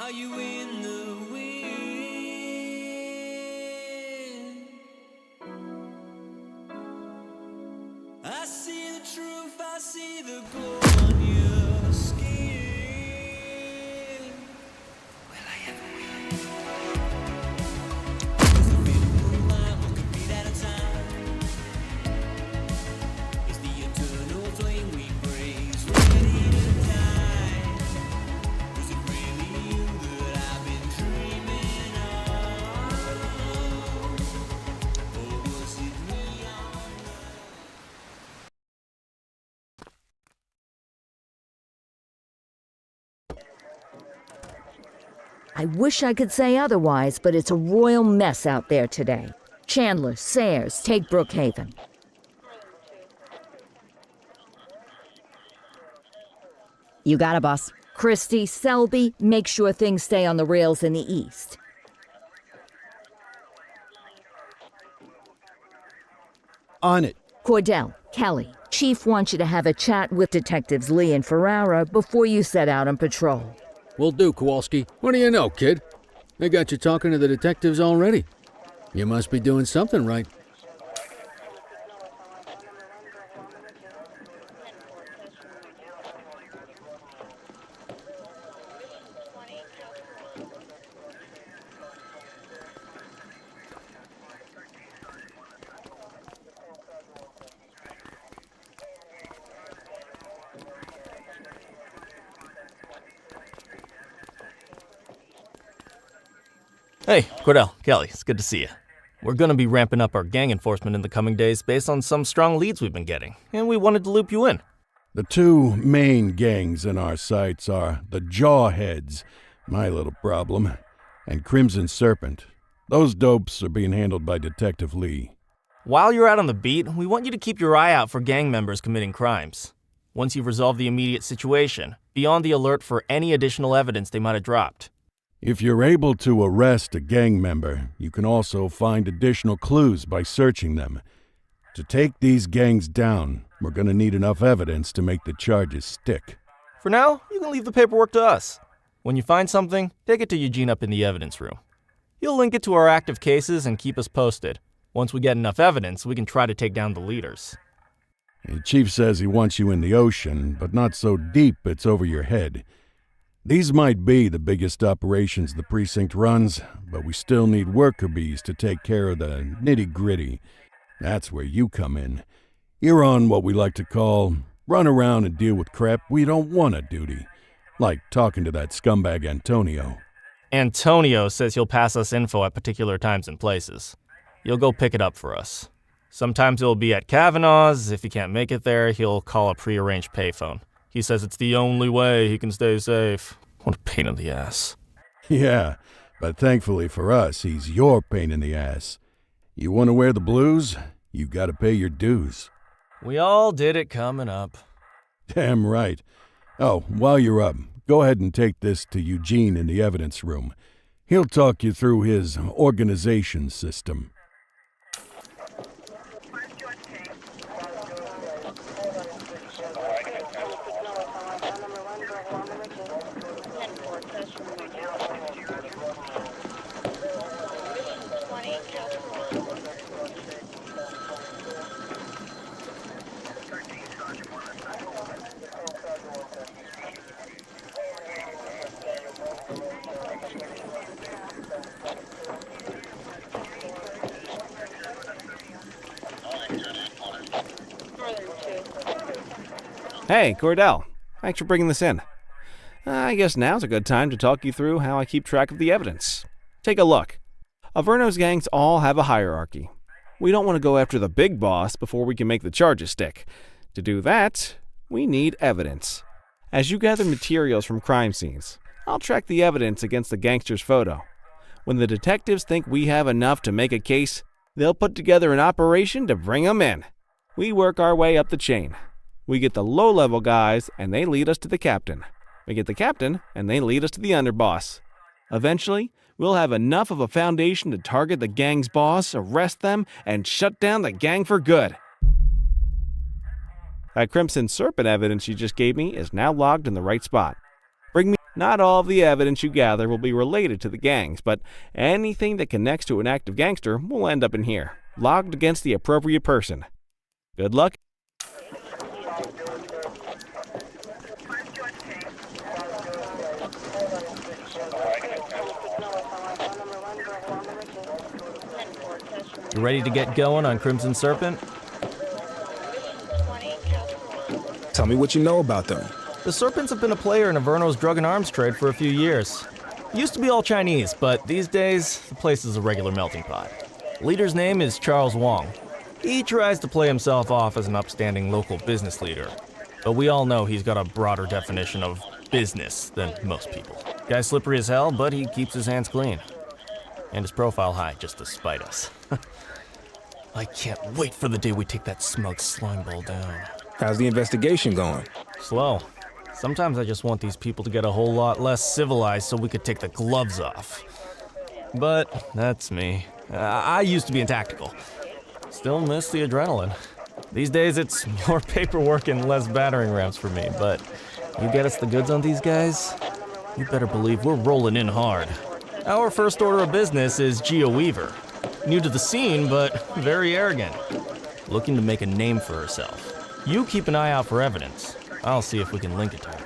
Are you in the wind? I see the truth, I see the glow on your skin. Will I ever win? Is the wind moonlight, what could be that a time? Is the eternal flame we praise ready to die? Was it really you that I've been dreaming of? Or was it me on I wish I could say otherwise, but it's a royal mess out there today. Chandler, Sayers, take Brookhaven. You got it, boss. Christie, Selby, make sure things stay on the rails in the east. On it. Cordell, Kelly, Chief wants you to have a chat with Detectives Lee and Ferrara before you set out on patrol. Will do, Kowalski. What do you know, kid? They got you talking to the detectives already. You must be doing something right. Hey, Cordell, Kelly, it's good to see you. We're going to be ramping up our gang enforcement in the coming days based on some strong leads we've been getting, and we wanted to loop you in. The two main gangs in our sights are the Jawheads, my little problem, and Crimson Serpent, Those dopes are being handled by Detective Lee. While you're out on the beat, we want you to keep your eye out for gang members committing crimes. Once you've resolved the immediate situation, be on the alert for any additional evidence they might have dropped. If you're able to arrest a gang member, you can also find additional clues by searching them. To take these gangs down, we're gonna need enough evidence to make the charges stick. For now, you can leave the paperwork to us. When you find something, take it to Eugene up in the evidence room. He'll link it to our active cases and keep us posted. Once we get enough evidence, we can try to take down the leaders. The chief says he wants you in the ocean, but not so deep it's over your head. These might be the biggest operations the precinct runs, but we still need worker bees to take care of the nitty-gritty. That's where you come in. You're on what we like to call run around and deal with crap we don't want to duty. Like talking to that scumbag Antonio. Antonio says he'll pass us info at particular times and places. You'll go pick it up for us. Sometimes it'll be at Kavanaugh's. If he can't make it there, he'll call a prearranged payphone. He says it's the only way he can stay safe. What a pain in the ass. Yeah, but thankfully for us, he's your pain in the ass. You want to wear the blues? You gotta pay your dues. We all did it coming up. Damn right. Oh, while you're up, go ahead and take this to Eugene in the evidence room. He'll talk you through his organization system. Hey, Cordell. Thanks for bringing this in. I guess now's a good time to talk you through how I keep track of the evidence. Take a look. Averno's gangs all have a hierarchy. We don't want to go after the big boss before we can make the charges stick. To do that, we need evidence. As you gather materials from crime scenes, I'll track the evidence against the gangster's photo. When the detectives think we have enough to make a case, they'll put together an operation to bring them in. We work our way up the chain. We get the low-level guys, and they lead us to the captain. We get the captain, and they lead us to the underboss. Eventually, we'll have enough of a foundation to target the gang's boss, arrest them, and shut down the gang for good. That Crimson Serpent evidence you just gave me is now logged in the right spot. Bring me. Not all of the evidence you gather will be related to the gangs, but anything that connects to an active gangster will end up in here, logged against the appropriate person. Good luck. You ready to get going on Crimson Serpent? Tell me what you know about them. The Serpents have been a player in Averno's drug and arms trade for a few years. Used to be all Chinese, but these days, the place is a regular melting pot. Leader's name is Charles Wong. He tries to play himself off as an upstanding local business leader, but we all know he's got a broader definition of business than most people. Guy's slippery as hell, but he keeps his hands clean. And his profile high just to spite us. I can't wait for the day we take that smug slimeball down. How's the investigation going? Slow. Sometimes I just want these people to get a whole lot less civilized so we could take the gloves off. But that's me. I used to be in tactical. Still miss the adrenaline. These days it's more paperwork and less battering rams for me, but you get us the goods on these guys, you better believe we're rolling in hard. Our first order of business is Gia Weaver. New to the scene, but very arrogant. Looking to make a name for herself. You keep an eye out for evidence. I'll see if we can link it to her.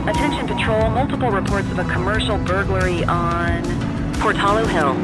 Attention patrol, multiple reports of a commercial burglary on Portalo Hill.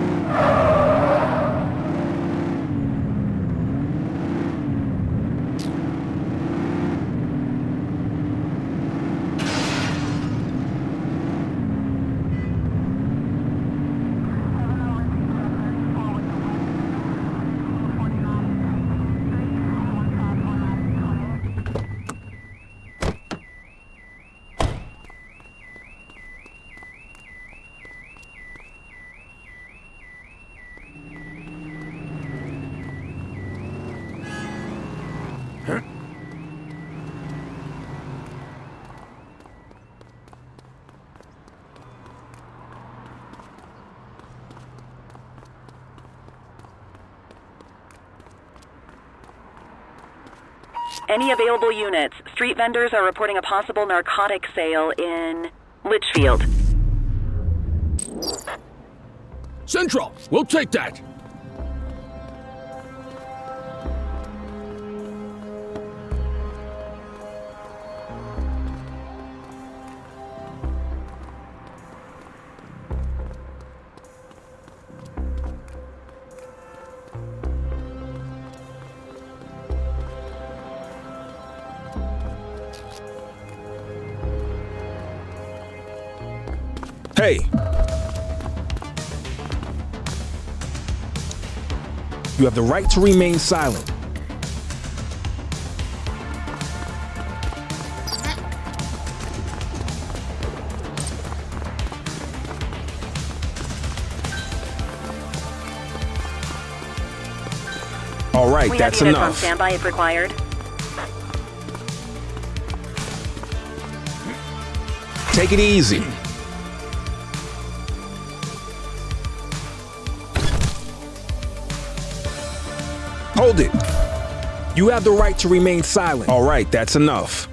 Any available units? Street vendors are reporting a possible narcotic sale in Litchfield. Central, we'll take that. Hey! You have the right to remain silent. All right, We that's have units on enough. standby if required. Take it easy. Hold it. You have the right to remain silent. All right, that's enough.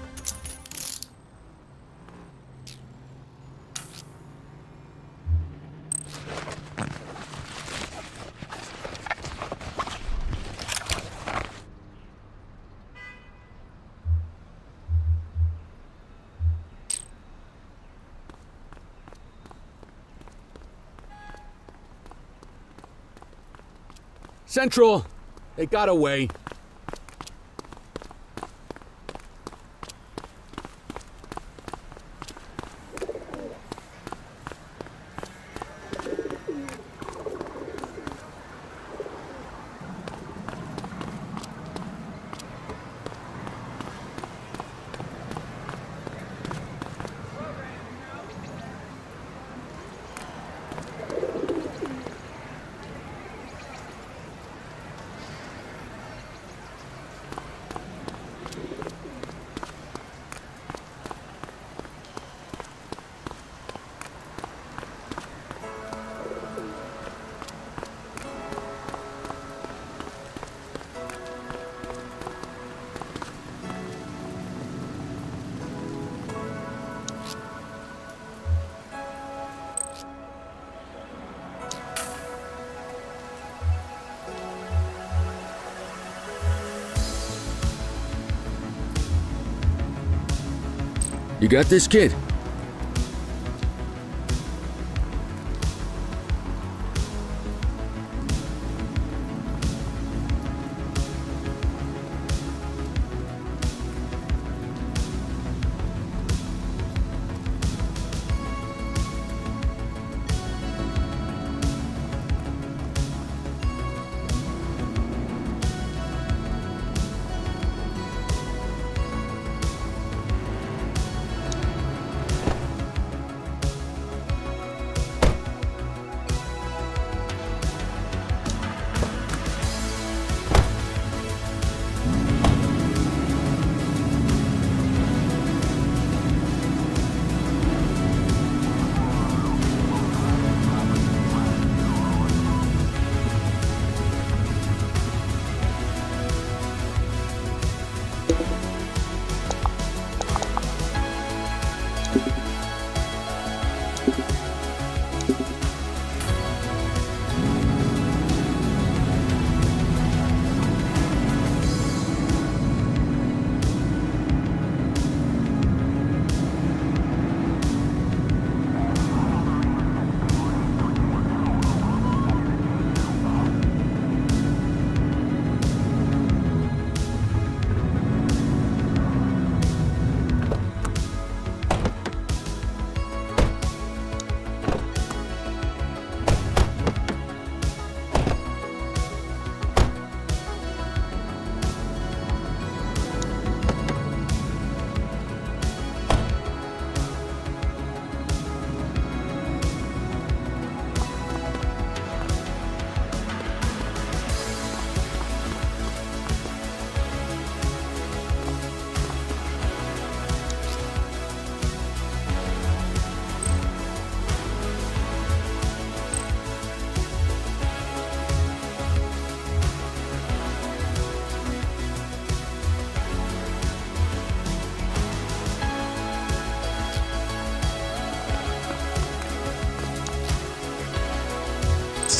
Central, they got away. You got this, kid?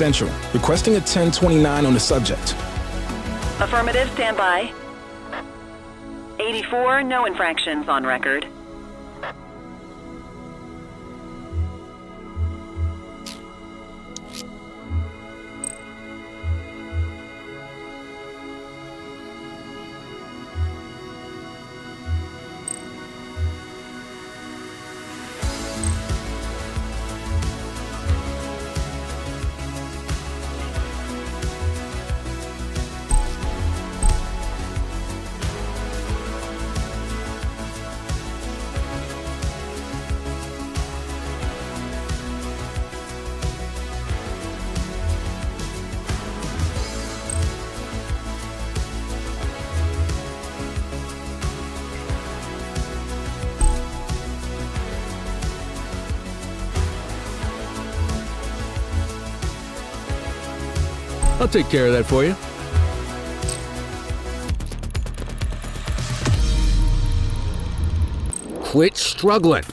Central, requesting a 1029 on the subject. Affirmative, stand by. 84, no infractions on record. I'll take care of that for you. Quit struggling.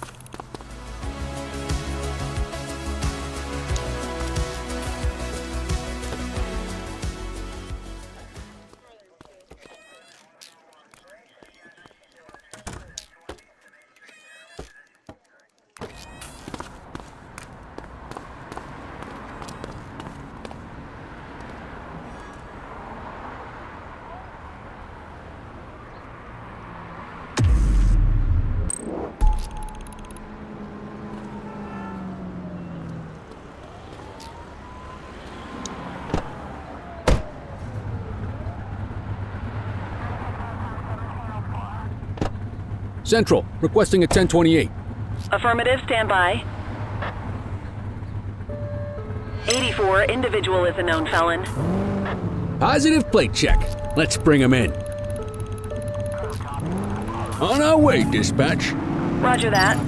Central, requesting a 1028. Affirmative, stand by. 84, individual is a known felon. Positive plate check. Let's bring him in. On our way, dispatch. Roger that.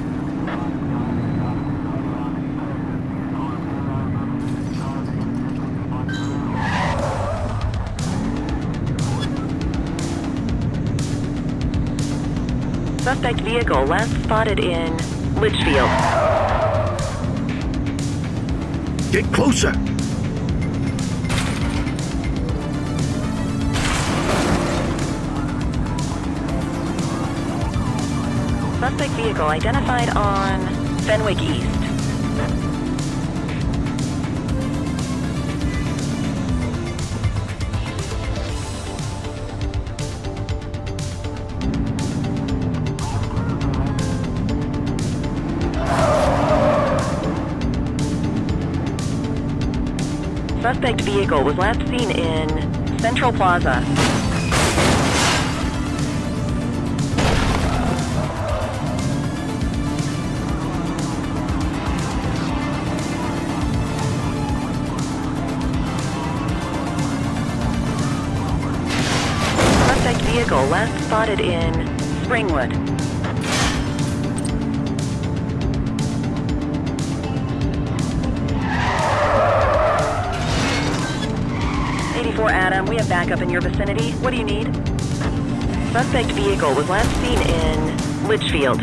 Suspect vehicle last spotted in Litchfield. Get closer! Suspect vehicle identified on Fenwick East. Suspect vehicle was last seen in Central Plaza. Suspect vehicle last spotted in Springwood. Adam, we have backup in your vicinity. What do you need? Suspect vehicle was last seen in Litchfield.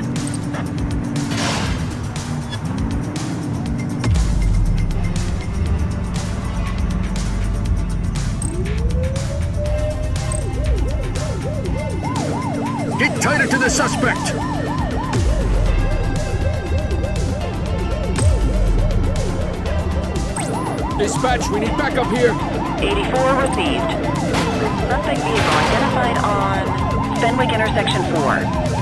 Get tighter to the suspect! Dispatch, we need backup here. 84 received. Suspect vehicle identified on Fenwick intersection 4.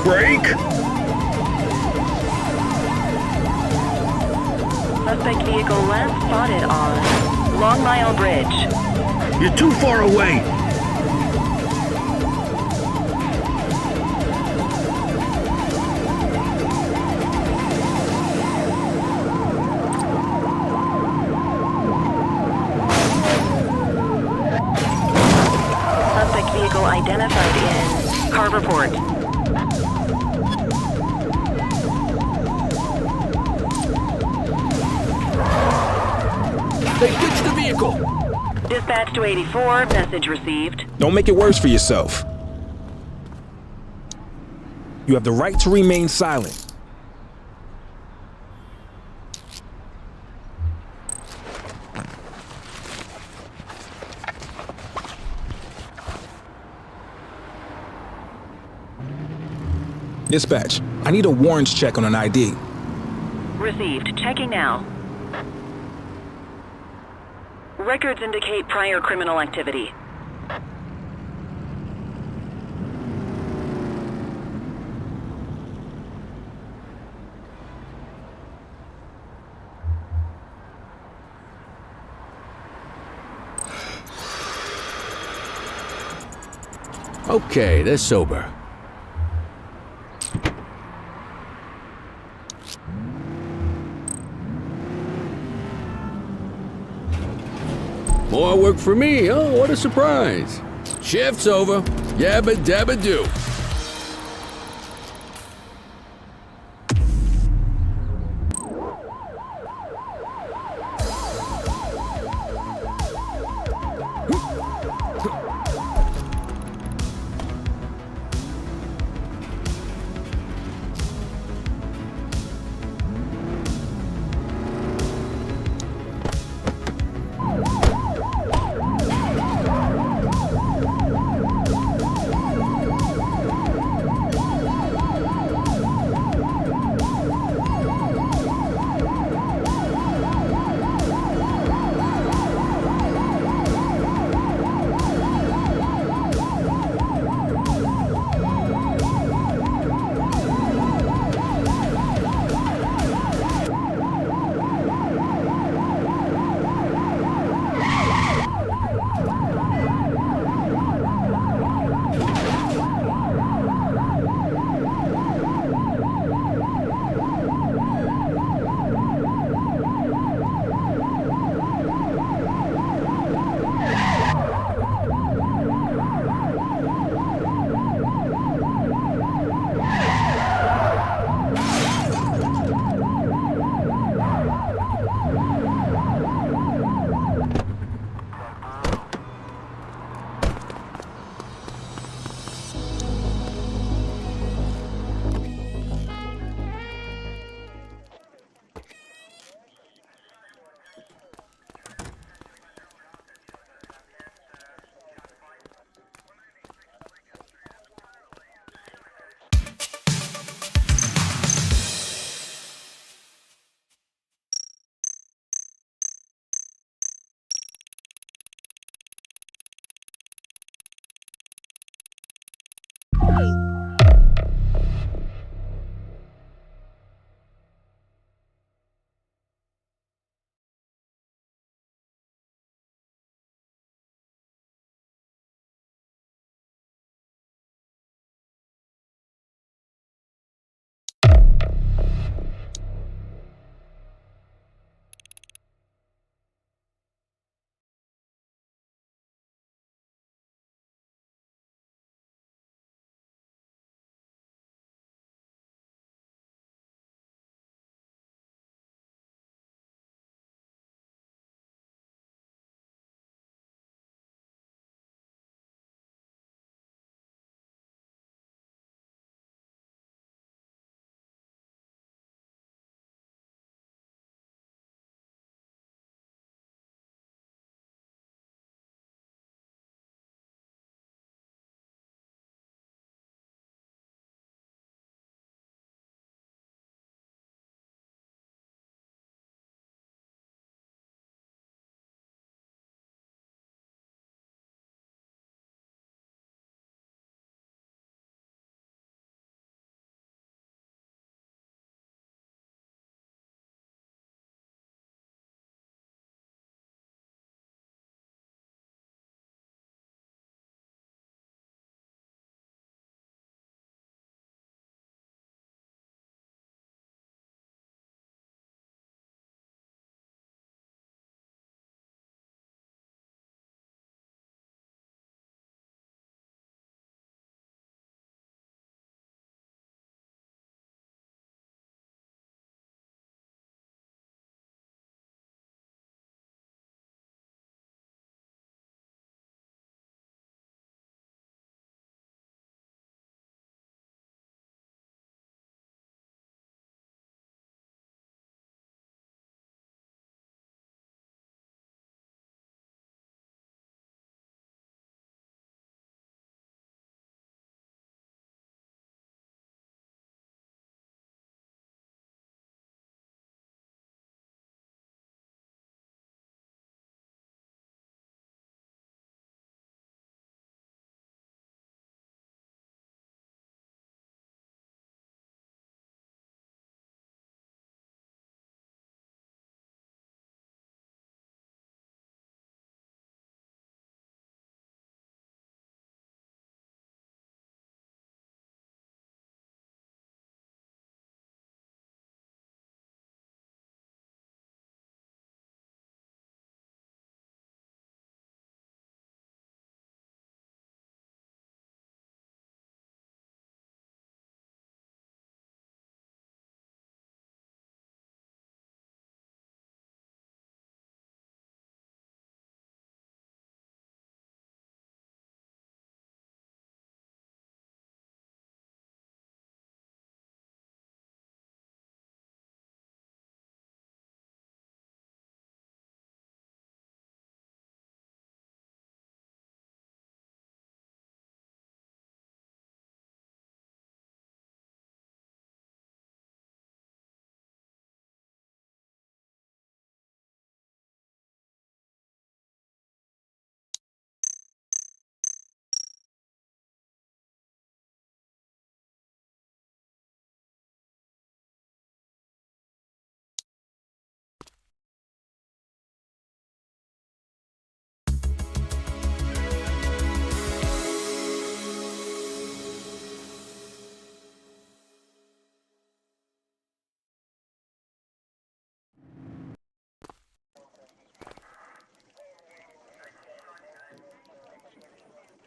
Break! Suspect vehicle last spotted on Long Mile Bridge. You're too far away! Suspect vehicle identified in Carverport. They ditched the vehicle! Dispatch to 84, message received. Don't make it worse for yourself. You have the right to remain silent. Dispatch, I need a warrants check on an ID. Received. Checking now. Records indicate prior criminal activity. Okay, they're sober. More work for me, oh, what a surprise. Shift's over. Yabba dabba do.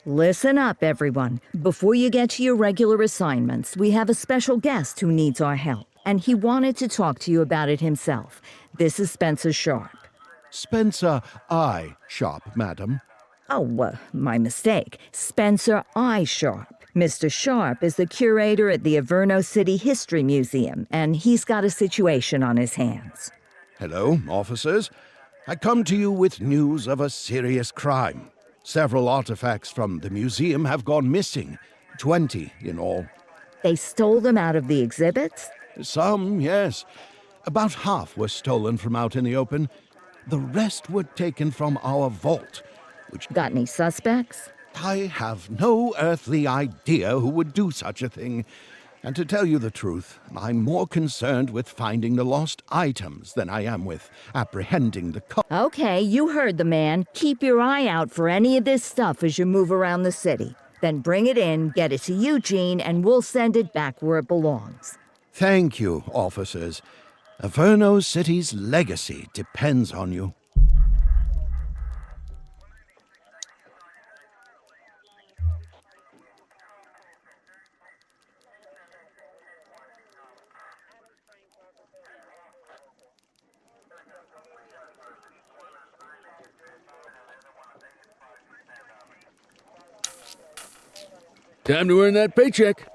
Listen up, everyone. Before you get to your regular assignments, we have a special guest who needs our help, and he wanted to talk to you about it himself. This is Spencer Sharp. Spencer I. Sharp, madam. Oh, my mistake. Spencer I. Sharp. Mr. Sharp is the curator at the Averno City History Museum, and he's got a situation on his hands. Hello, officers. I come to you with news of a serious crime. Several artifacts from the museum have gone missing, 20 in all. They stole them out of the exhibits? Some, yes. About half were stolen from out in the open. The rest were taken from our vault, which... Got any suspects? I have no earthly idea who would do such a thing. And to tell you the truth, I'm more concerned with finding the lost items than I am with apprehending the Okay, you heard the man. Keep your eye out for any of this stuff as you move around the city. Then bring it in, get it to Eugene, and we'll send it back where it belongs. Thank you, officers. Averno City's legacy depends on you. Time to earn that paycheck.